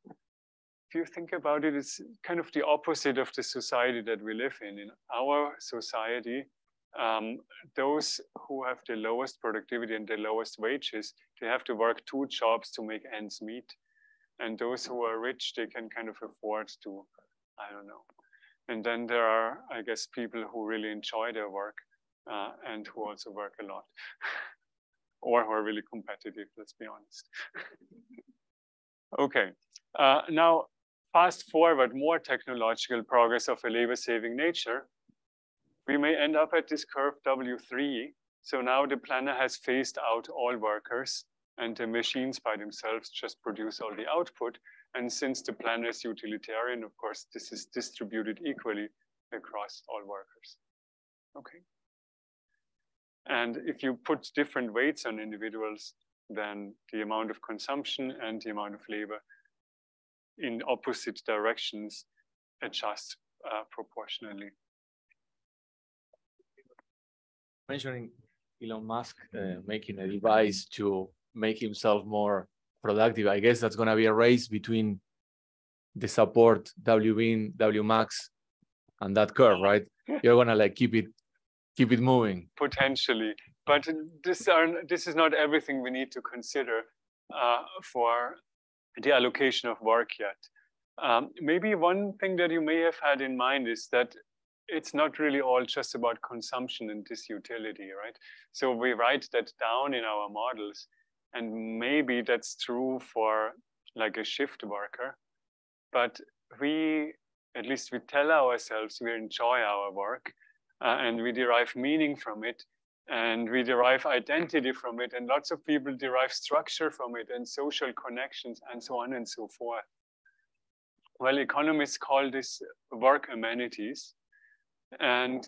If you think about it, it's kind of the opposite of the society that we live in. In our society, those who have the lowest productivity and the lowest wages, they have to work 2 jobs to make ends meet. And those who are rich, they can kind of afford to, I don't know. And then there are, I guess, people who really enjoy their work and who also work a lot. Or who are really competitive, let's be honest. Okay, now fast forward more technological progress of a labor-saving nature. We may end up at this curve W3. So now the planner has phased out all workers and the machines by themselves just produce all the output. And since the planner is utilitarian, of course, this is distributed equally across all workers. Okay. And if you put different weights on individuals, then the amount of consumption and the amount of labor in opposite directions adjust proportionally. Mentioning Elon Musk making a device to make himself more productive, I guess that's going to be a race between the support WMin, WMax, and that curve, right? You're gonna like keep it moving. Potentially, but this is not everything we need to consider for the allocation of work yet. Maybe one thing that you may have had in mind is that it's not really all just about consumption and disutility, right? So we write that down in our models, and maybe that's true for like a shift worker, but at least we tell ourselves we enjoy our work and we derive meaning from it, and we derive identity from it, and lots of people derive structure from it and social connections and so on and so forth. Well, economists call this work amenities. And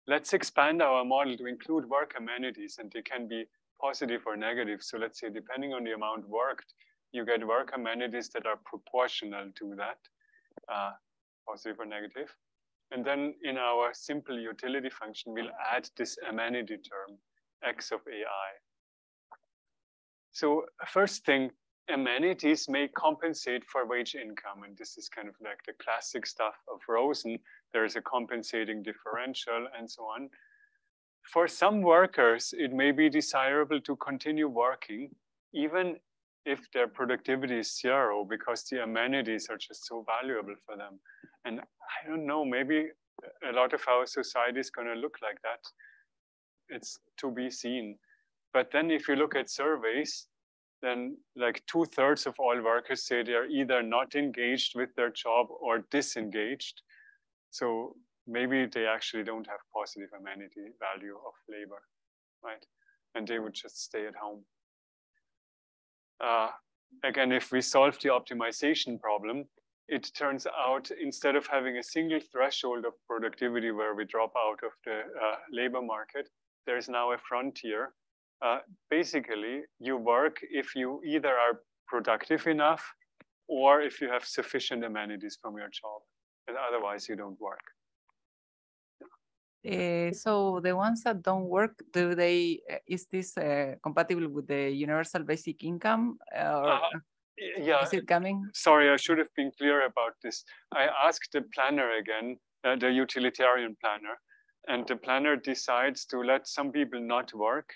let's expand our model to include work amenities, and they can be positive or negative. So let's say, depending on the amount worked, you get work amenities that are proportional to that, positive or negative. And then in our simple utility function, we'll add this amenity term, X of AI. So first thing, amenities may compensate for wage income. And this is kind of like the classic stuff of Rosen. There is a compensating differential and so on. For some workers, it may be desirable to continue working, even if their productivity is 0, because the amenities are just so valuable for them. And I don't know, maybe a lot of our society is going to look like that. It's to be seen. But then if you look at surveys, then like 2/3 of all workers say they are either not engaged with their job or disengaged. So maybe they actually don't have positive amenity value of labor, right? And they would just stay at home. Again, if we solve the optimization problem, it turns out instead of having a single threshold of productivity where we drop out of the labor market, there's now a frontier. Basically, you work if you either are productive enough or if you have sufficient amenities from your job, and otherwise you don't work. So the ones that don't work, is this compatible with the universal basic income? Yeah, is it coming? Sorry, I should have been clear about this. I asked the planner again, the utilitarian planner, and the planner decides to let some people not work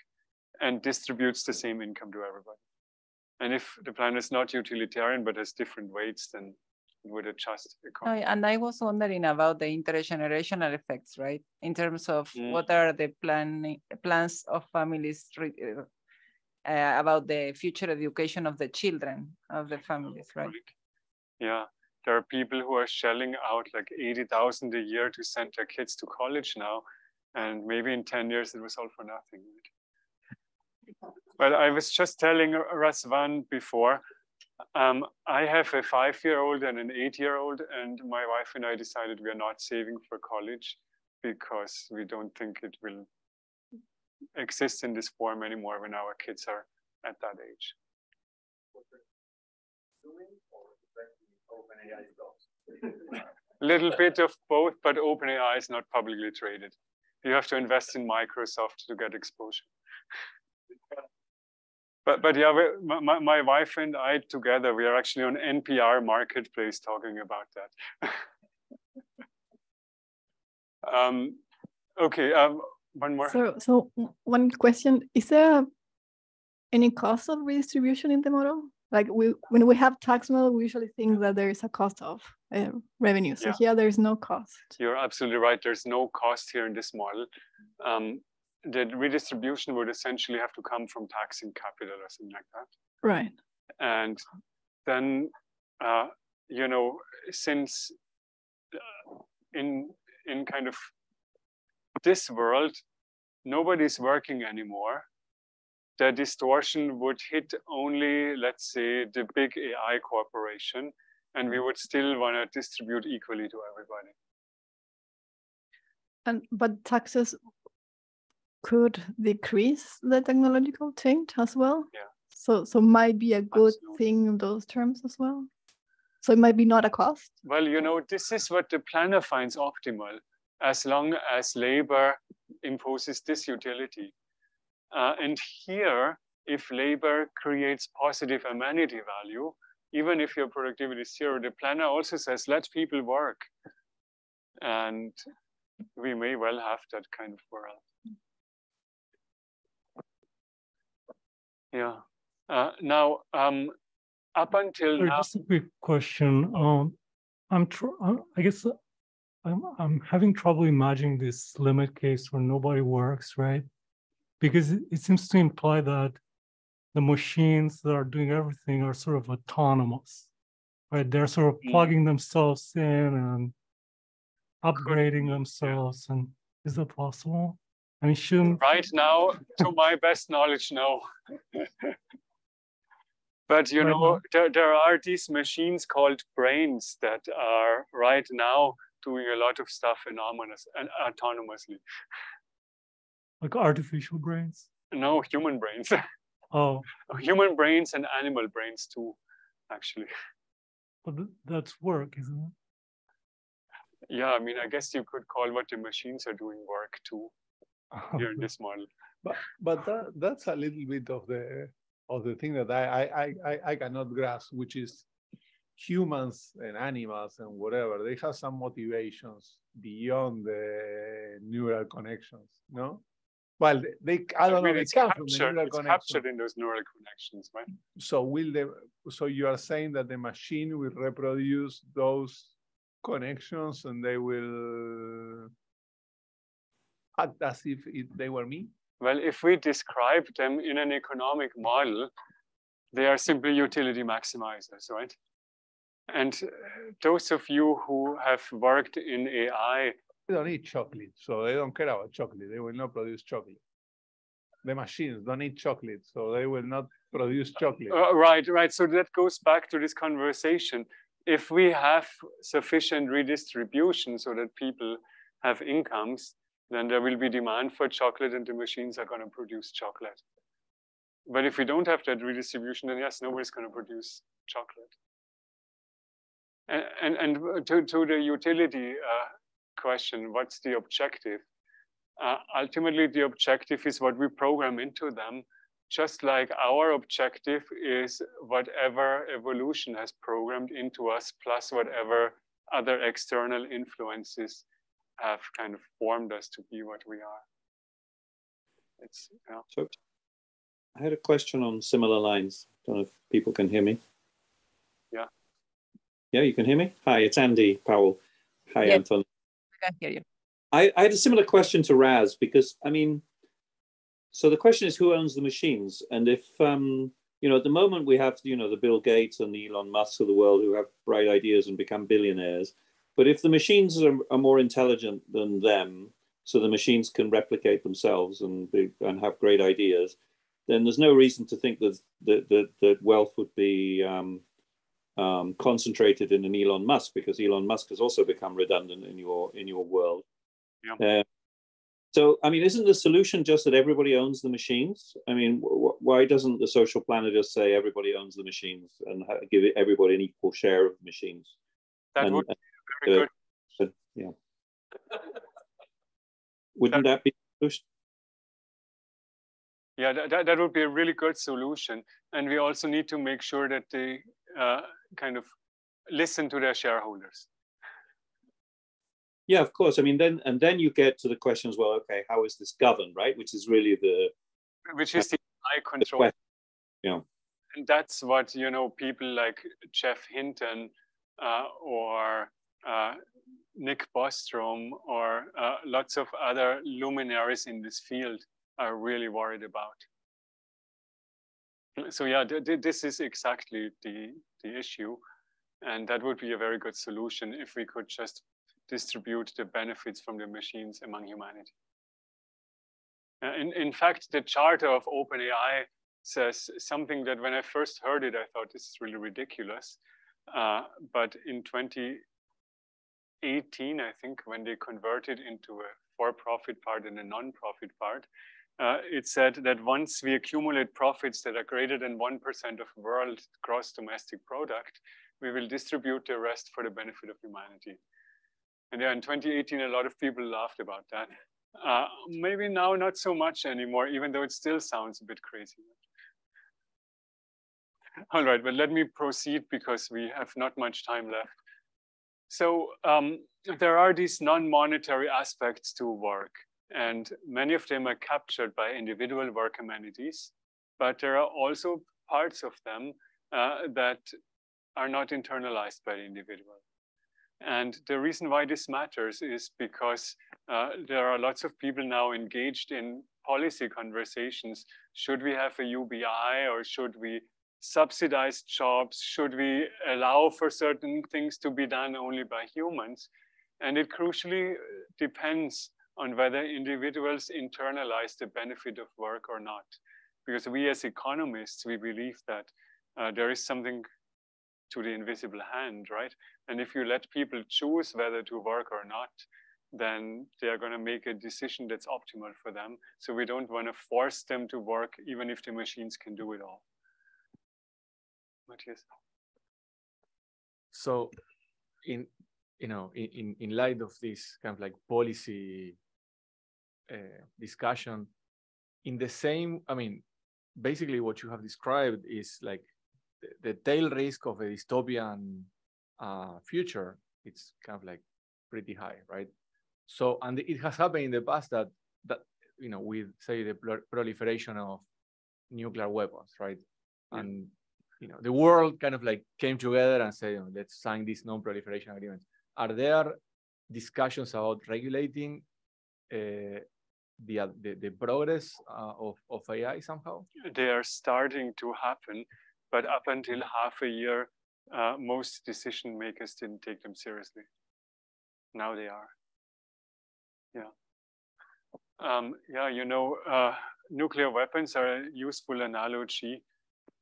and distributes the same income to everybody. And if the planner is not utilitarian but has different weights, then it would adjust. And I was wondering about the intergenerational effects, right? In terms of what are the plans of families about the future education of the children of the families, right? Yeah, there are people who are shelling out like 80,000 a year to send their kids to college now, and maybe in 10 years it was all for nothing. Well, I was just telling Razvan before, I have a 5-year-old and an 8-year-old, and my wife and I decided we are not saving for college because we don't think it will exist in this form anymore when our kids are at that age. A little bit of both, but OpenAI is not publicly traded. You have to invest in Microsoft to get exposure. But yeah, my wife and I together, we are actually on NPR Marketplace talking about that. Okay, one more. So one question, is there any cost of redistribution in the model? Like when we have tax model, we usually think that there is a cost of revenue. So here there's no cost. You're absolutely right. There's no cost here in this model. The redistribution would essentially have to come from taxing capital or something like that. Right. And then, you know, since in kind of this world, nobody's working anymore, the distortion would hit only, let's say, the big AI corporation, and we would still want to distribute equally to everybody. But taxes could decrease the technological change as well. Yeah. So might be a good thing in those terms as well. So it might be not a cost. Well, you know, this is what the planner finds optimal, as long as labor imposes this utility. And here, if labor creates positive amenity value, even if your productivity is zero, the planner also says, let people work. And we may well have that kind of world. Yeah. Now, up until now, just a quick question. I guess I'm having trouble imagining this limit case where nobody works, right? Because it seems to imply that the machines that are doing everything are sort of autonomous, right? They're sort of plugging themselves in and upgrading themselves. And is that possible? I mean, shouldn't... Right now, to my best knowledge, no. But you know, there are these machines called brains that are right now doing a lot of stuff autonomously. Like artificial brains? No, human brains. Oh. Human brains and animal brains too, actually. But that's work, isn't it? Yeah, I mean, I guess you could call what the machines are doing work too here in this model. But that's a little bit of the thing that I cannot grasp, which is humans and animals and whatever, they have some motivations beyond the neural connections, no? Well, I don't know, they come from the neural connections. Captured in those neural connections, right? So you are saying that the machine will reproduce those connections and they will act as if they were me? Well, if we describe them in an economic model, they are simply utility maximizers, right? And those of you who have worked in AI, they don't eat chocolate, so they don't care about chocolate. They will not produce chocolate. The machines don't eat chocolate, so they will not produce chocolate. Right. So that goes back to this conversation. If we have sufficient redistribution so that people have incomes, then there will be demand for chocolate and the machines are going to produce chocolate. But if we don't have that redistribution, then yes, nobody's going to produce chocolate. And to the utility question, what's the objective? Ultimately, the objective is what we program into them, just like our objective is whatever evolution has programmed into us, plus whatever other external influences have kind of formed us to be what we are. Yeah. So I had a question on similar lines. I don't know if people can hear me. Yeah. Yeah, you can hear me? Hi, it's Andy Powell. Hi, yes, Anton. I can hear you. I had a similar question to Raz because, I mean, so the question is who owns the machines? And if, you know, at the moment we have, you know, the Bill Gates and the Elon Musk of the world who have bright ideas and become billionaires. But if the machines are more intelligent than them, so the machines can replicate themselves and have great ideas, then there's no reason to think that wealth would be concentrated in an Elon Musk, because Elon Musk has also become redundant in your world. Yeah. So, I mean, isn't the solution just that everybody owns the machines? I mean, why doesn't the social planner just say everybody owns the machines and give everybody an equal share of the machines? That would be very good. Yeah. Wouldn't that be the solution? Yeah, that would be a really good solution. And we also need to make sure that they kind of listen to their shareholders. Yeah, of course. I mean, then you get to the questions. Well, okay, how is this governed, right? Which is really the high control. Yeah, and that's what, you know, people like Jeff Hinton or Nick Bostrom or lots of other luminaries in this field are really worried about. So yeah, this is exactly the issue, and that would be a very good solution if we could just distribute the benefits from the machines among humanity. In fact, the charter of OpenAI says something that when I first heard it, I thought this is really ridiculous. But in 2018, I think, when they converted into a for-profit part and a non-profit part, it said that once we accumulate profits that are greater than 1% of world gross domestic product, we will distribute the rest for the benefit of humanity. And yeah, in 2018, a lot of people laughed about that. Maybe now not so much anymore, even though it still sounds a bit crazy. All right, but let me proceed because we have not much time left. So there are these non-monetary aspects to work, and many of them are captured by individual work amenities, but there are also parts of them that are not internalized by the individual. And the reason why this matters is because there are lots of people now engaged in policy conversations. Should we have a UBI, or should we subsidize jobs? Should we allow for certain things to be done only by humans? And it crucially depends on whether individuals internalize the benefit of work or not. Because we as economists, we believe that there is something to the invisible hand, right? And if you let people choose whether to work or not, then they're going to make a decision that's optimal for them. So we don't want to force them to work, even if the machines can do it all. Matthias. So, in light of this kind of like policy discussion, in the same, I mean, basically what you have described is like the tail risk of a dystopian future. It's kind of like pretty high, right? So, and it has happened in the past that with say the proliferation of nuclear weapons, right? Yeah. And the world kind of like came together and said, let's sign these non-proliferation agreements. Are there discussions about regulating the progress of AI somehow? They are starting to happen, but up until half a year, most decision makers didn't take them seriously. Now they are. Yeah. Nuclear weapons are a useful analogy.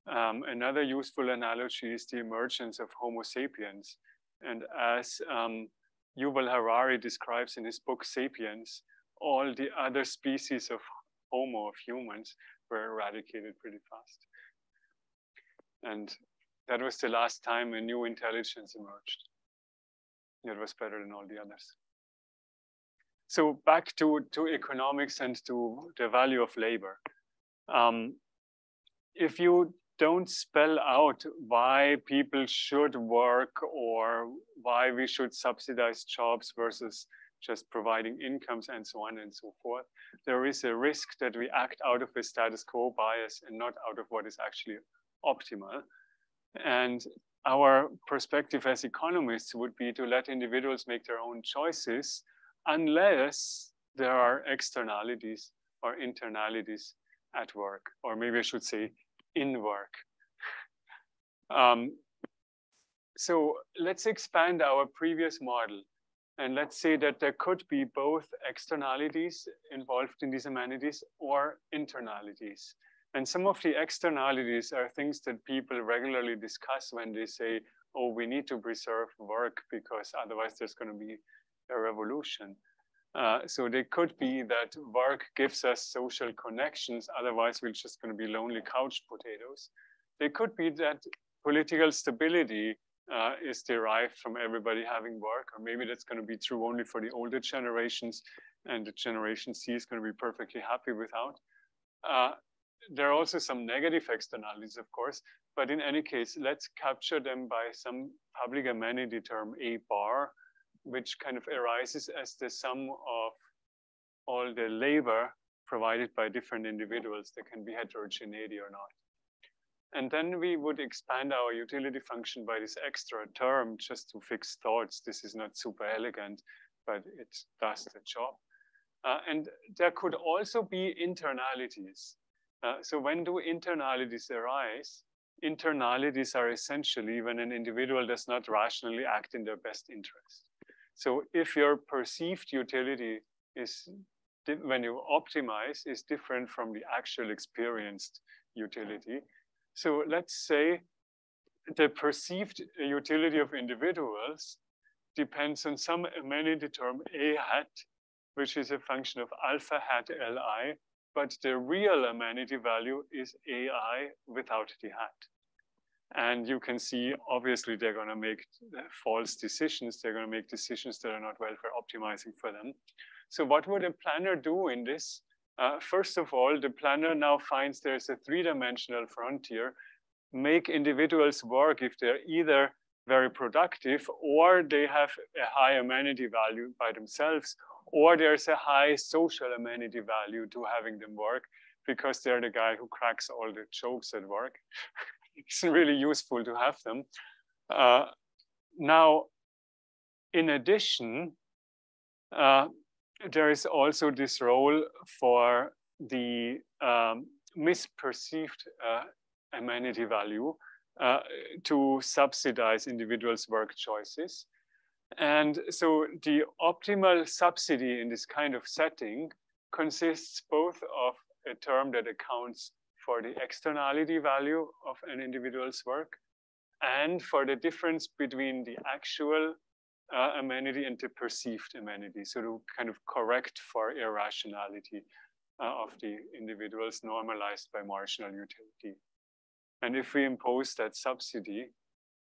Another useful analogy is the emergence of Homo sapiens. And as Yuval Harari describes in his book Sapiens, all the other species of Homo, of humans, were eradicated pretty fast. And that was the last time a new intelligence emerged. It was better than all the others. So back to economics and to the value of labor. If you don't spell out why people should work or why we should subsidize jobs versus just providing incomes and so on and so forth, there is a risk that we act out of a status quo bias and not out of what is actually optimal. And our perspective as economists would be to let individuals make their own choices unless there are externalities or internalities at work, or maybe I should say in work. So let's expand our previous model. And let's say that there could be both externalities involved in these amenities or internalities. And some of the externalities are things that people regularly discuss when they say, oh, we need to preserve work because otherwise there's going to be a revolution. So they could be that work gives us social connections, otherwise we're just going to be lonely couch potatoes. They could be that political stability is derived from everybody having work, or maybe that's going to be true only for the older generations, and the Generation C is going to be perfectly happy without. There are also some negative externalities, of course, but in any case, let's capture them by some public amenity term, A bar, which kind of arises as the sum of all the labor provided by different individuals. There can be heterogeneity or not. And then we would expand our utility function by this extra term just to fix thoughts. This is not super elegant, but it does the job. And there could also be internalities. So when do internalities arise? Internalities are essentially when an individual does not rationally act in their best interest. So if your perceived utility is, when you optimize, is different from the actual experienced utility. So let's say the perceived utility of individuals depends on some amenity term A hat, which is a function of alpha hat Li, but the real amenity value is AI without the hat. And you can see, obviously, they're going to make false decisions. They're going to make decisions that are not welfare optimizing for them. So what would a planner do in this? First of all, the planner now finds there's a three-dimensional frontier make individuals work if they're either very productive or they have a high amenity value by themselves, or there's a high social amenity value to having them work because they're the guy who cracks all the jokes at work. It's really useful to have them. Now, in addition, there is also this role for the misperceived amenity value to subsidize individuals' work choices. And so the optimal subsidy in this kind of setting consists both of a term that accounts for the externality value of an individual's work and for the difference between the actual amenity and the perceived amenity. So to kind of correct for irrationality of the individuals normalized by marginal utility. And if we impose that subsidy,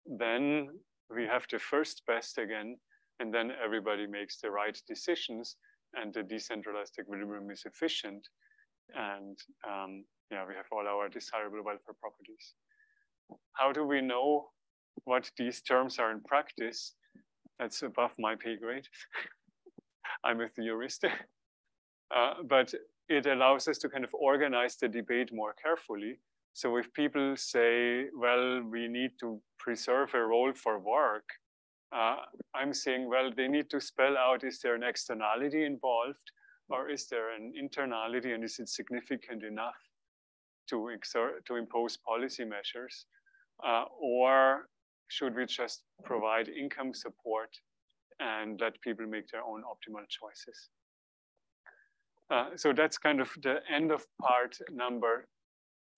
then we have the first best again, and then everybody makes the right decisions, and the decentralized equilibrium is efficient. And yeah, we have all our desirable welfare properties. How do we know what these terms are in practice? That's above my pay grade. I'm a theorist. But it allows us to kind of organize the debate more carefully. So if people say, well, we need to preserve a role for work, I'm saying, well, they need to spell out, is there an externality involved, or is there an internality, and is it significant enough to impose policy measures? Or should we just provide income support and let people make their own optimal choices? So that's kind of the end of part number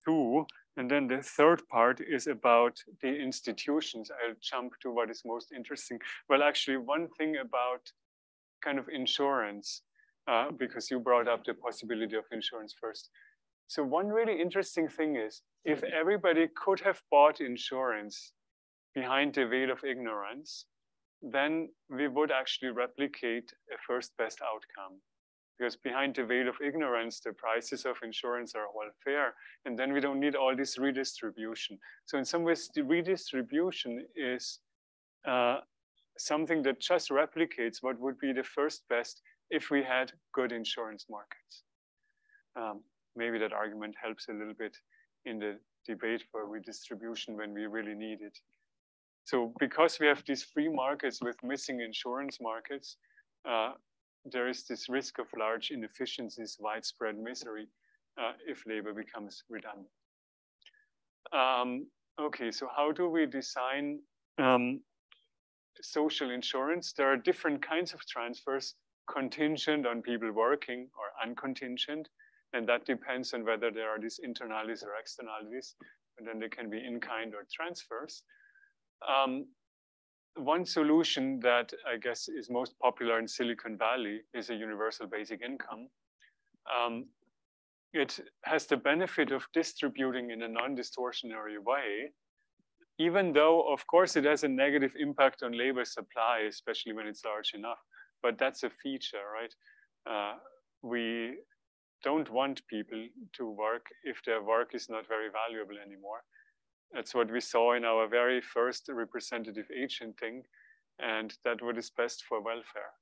2. And then the third part is about the institutions. I'll jump to what is most interesting. Well, actually, one thing about kind of insurance, because you brought up the possibility of insurance first. So one really interesting thing is, if everybody could have bought insurance behind the veil of ignorance, then we would actually replicate a first best outcome. Because behind the veil of ignorance, the prices of insurance are all fair, and then we don't need all this redistribution. So in some ways, the redistribution is something that just replicates what would be the first best if we had good insurance markets. Maybe that argument helps a little bit in the debate for redistribution when we really need it. So because we have these free markets with missing insurance markets, there is this risk of large inefficiencies, widespread misery, if labor becomes redundant. Okay, so how do we design social insurance? There are different kinds of transfers, contingent on people working or uncontingent, and that depends on whether there are these internalities or externalities, and then they can be in-kind or transfers. One solution that I guess is most popular in Silicon Valley is a universal basic income. It has the benefit of distributing in a non-distortionary way, even though, of course, it has a negative impact on labor supply, especially when it's large enough. But that's a feature, right? We don't want people to work if their work is not very valuable anymore. That's what we saw in our very first representative agent thing, and that what is best for welfare.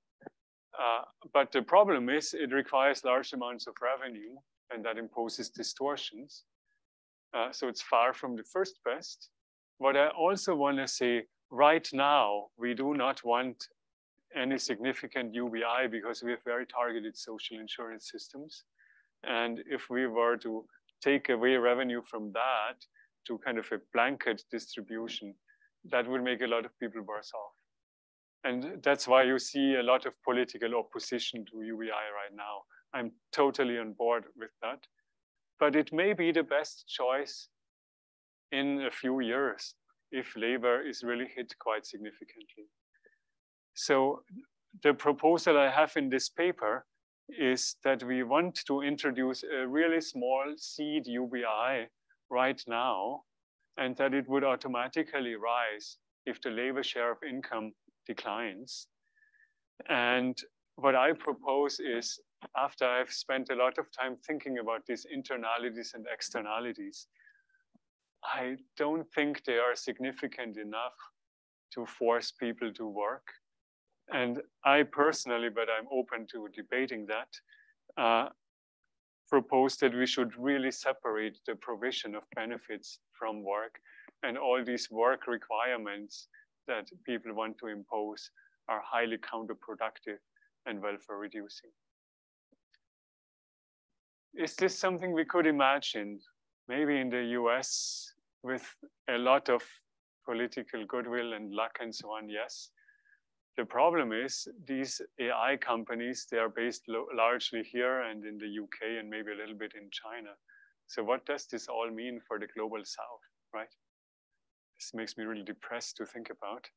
But the problem is it requires large amounts of revenue, and that imposes distortions. So it's far from the first best. What I also want to say, right now, we do not want any significant UBI because we have very targeted social insurance systems. And if we were to take away revenue from that, to kind of a blanket distribution, that would make a lot of people worse off. And that's why you see a lot of political opposition to UBI right now. I'm totally on board with that. But it may be the best choice in a few years if labor is really hit quite significantly. So the proposal I have in this paper is that we want to introduce a really small seed UBI right now, and that it would automatically rise if the labor share of income declines. And what I propose is, after I've spent a lot of time thinking about these internalities and externalities, I don't think they are significant enough to force people to work. And I personally, but I'm open to debating that, propose that we should really separate the provision of benefits from work, and all these work requirements that people want to impose are highly counterproductive and welfare reducing. Is this something we could imagine? Maybe in the US with a lot of political goodwill and luck and so on, yes. The problem is these AI companies, they are based largely here and in the UK and maybe a little bit in China. So what does this all mean for the global South, right? This makes me really depressed to think about,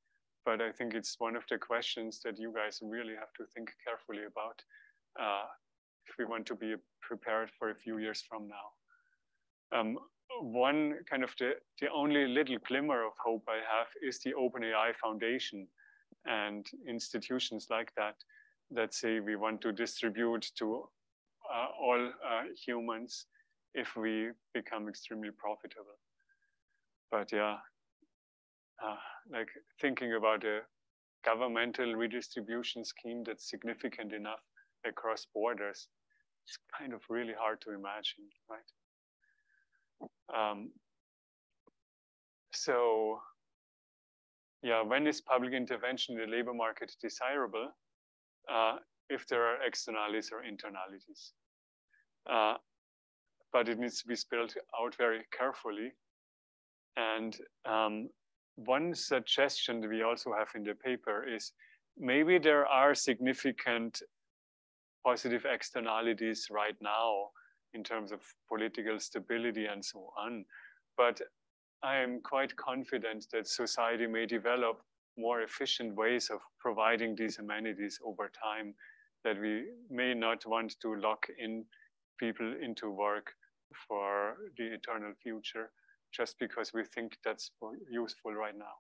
but I think it's one of the questions that you guys really have to think carefully about if we want to be prepared for a few years from now. One kind of the only little glimmer of hope I have is the OpenAI Foundation and institutions like that, that say we want to distribute to all humans if we become extremely profitable. But yeah, like thinking about a governmental redistribution scheme that's significant enough across borders, it's kind of really hard to imagine, right? So yeah, when is public intervention in the labor market desirable? If there are externalities or internalities. But it needs to be spelled out very carefully. And one suggestion that we also have in the paper is maybe there are significant positive externalities right now in terms of political stability and so on. But I am quite confident that society may develop more efficient ways of providing these amenities over time, that we may not want to lock in people into work for the eternal future, just because we think that's useful right now.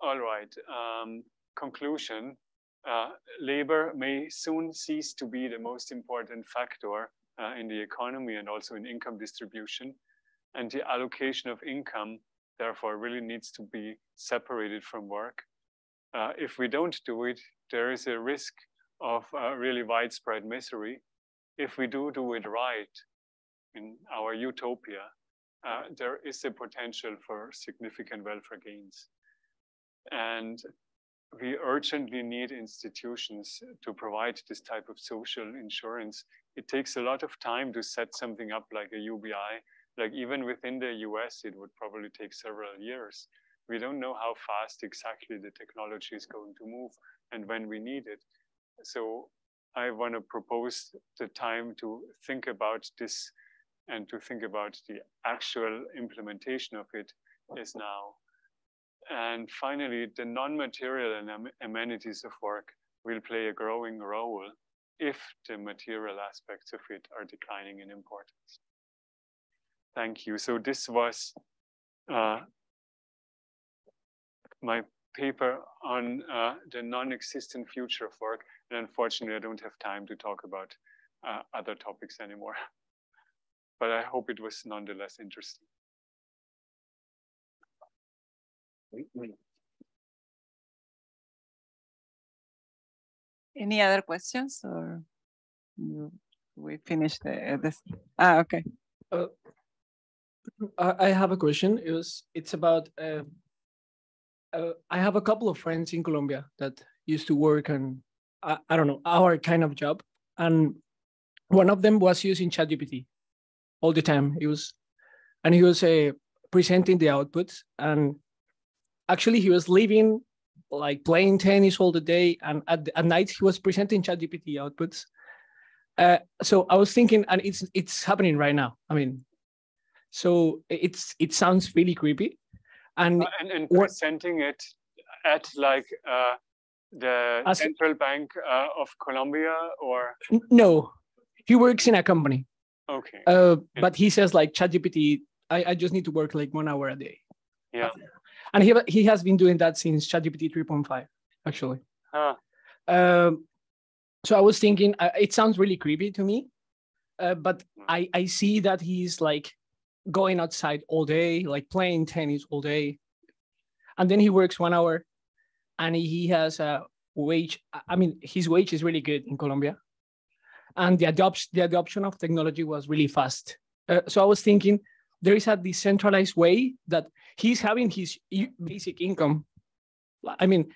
All right, conclusion. Labor may soon cease to be the most important factor in the economy and also in income distribution. And the allocation of income, therefore, really needs to be separated from work. If we don't do it, there is a risk of really widespread misery. If we do it right in our utopia, there is a potential for significant welfare gains. And we urgently need institutions to provide this type of social insurance. It takes a lot of time to set something up like a UBI. Like even within the US, it would probably take several years. We don't know how fast exactly the technology is going to move and when we need it. So I want to propose the time to think about this and to think about the actual implementation of it is now. And finally, the non-material amenities of work will play a growing role if the material aspects of it are declining in importance. Thank you. So this was my paper on the non-existent future of work. And unfortunately, I don't have time to talk about other topics anymore. But I hope it was nonetheless interesting. Any other questions, or we finished this? Okay. I have a question. It's about I have a couple of friends in Colombia that used to work on I don't know, our kind of job, and one of them was using ChatGPT all the time. He was presenting the outputs, and actually he was leaving, like playing tennis all the day, and at night he was presenting ChatGPT outputs. So I was thinking, and it's happening right now. I mean, so it sounds really creepy, and presenting it at like the Central Bank of Colombia, or no, he works in a company. Okay. But he says like ChatGPT, I just need to work like 1 hour a day. Yeah. And he has been doing that since ChatGPT 3.5, actually. Huh. So I was thinking, it sounds really creepy to me, but I see that he's like going outside all day, like playing tennis all day. And then he works 1 hour and he has a wage. I mean, his wage is really good in Colombia. And the adoption of technology was really fast. So I was thinking, there is a decentralized way that he's having his basic income. I mean,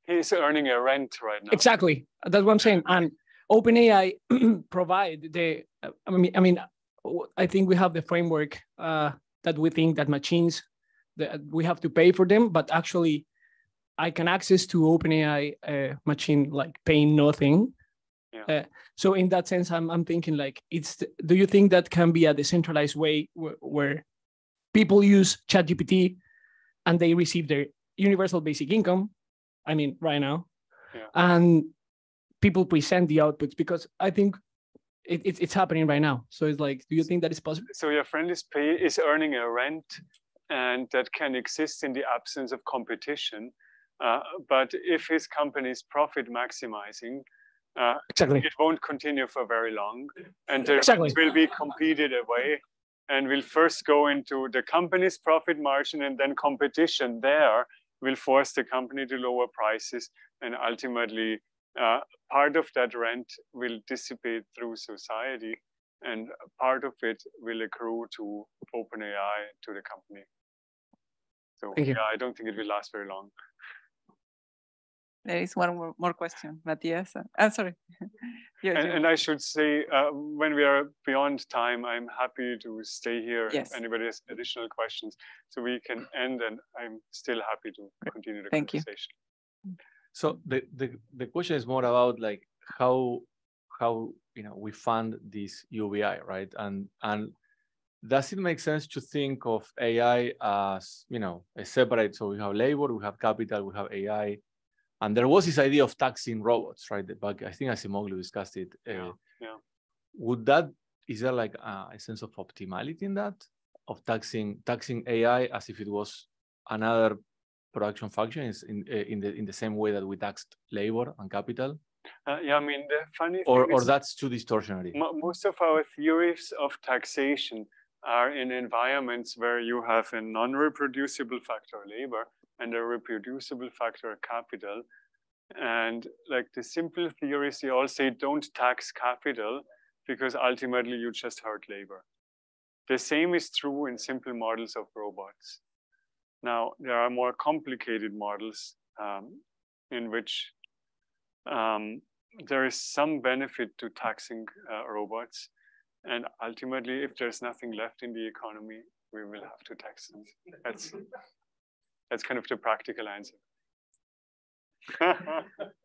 he's earning a rent right now. Exactly, that's what I'm saying. And OpenAI provide the. I think we have the framework that we think that machines that we have to pay for them, but actually, I can access to OpenAI machine like paying nothing. Yeah. So in that sense, I'm thinking like do you think that can be a decentralized way where people use ChatGPT and they receive their universal basic income? I mean, right now, and people present the outputs, because I think it's happening right now. So it's like, do you think that is possible? So your friend is earning a rent, and that can exist in the absence of competition. But if his company is profit maximizing, exactly, it won't continue for very long, and there will be competed away, and will first go into the company's profit margin, and then competition there will force the company to lower prices, and ultimately part of that rent will dissipate through society, and part of it will accrue to OpenAI, to the company. So yeah, I don't think it will last very long. There is one more question, Matthias. I'm sorry. And I should say, when we are beyond time, I'm happy to stay here if anybody has additional questions, so we can end, and I'm still happy to continue the conversation. So the question is more about like how we fund this UBI, right? And does it make sense to think of AI as a separate? So we have labor, we have capital, we have AI. And there was this idea of taxing robots, right? But I think Asimoglu discussed it. Is there like a sense of optimality in that, of taxing AI as if it was another production function in the same way that we taxed labor and capital? Yeah, I mean, the funny thing or is, that's too distortionary. Most of our theories of taxation are in environments where you have a non-reproducible factor, labor, and a reproducible factor, capital. And like the simple theories, they all say don't tax capital because ultimately you just hurt labor. The same is true in simple models of robots. Now, there are more complicated models in which there is some benefit to taxing robots. And ultimately, if there's nothing left in the economy, we will have to tax them. That's kind of the practical answer.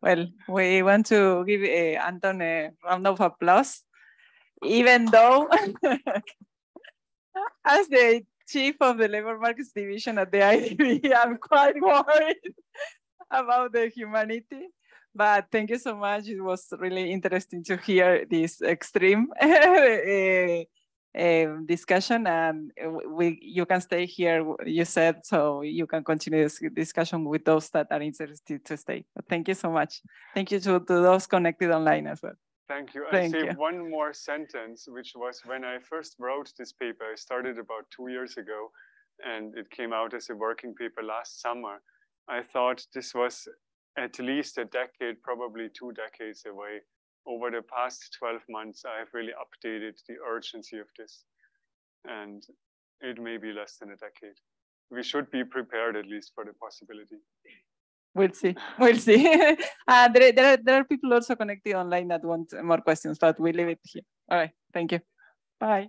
Well, we want to give Anton a round of applause, even though as the chief of the labor markets division at the IDB, I'm quite worried about the humanity. But thank you so much. It was really interesting to hear this extreme discussion, and you can stay here, you said, so you can continue this discussion with those that are interested to stay. But thank you so much. Thank you to those connected online as well. Thank you. I'll say one more sentence, which was when I first wrote this paper, I started about 2 years ago, and it came out as a working paper last summer. I thought this was at least a decade, probably 2 decades away. Over the past 12 months, I have really updated the urgency of this, and it may be less than a decade. We should be prepared at least for the possibility. We'll see. We'll see. There are people also connected online that want more questions, but we leave it here. All right. Thank you. Bye.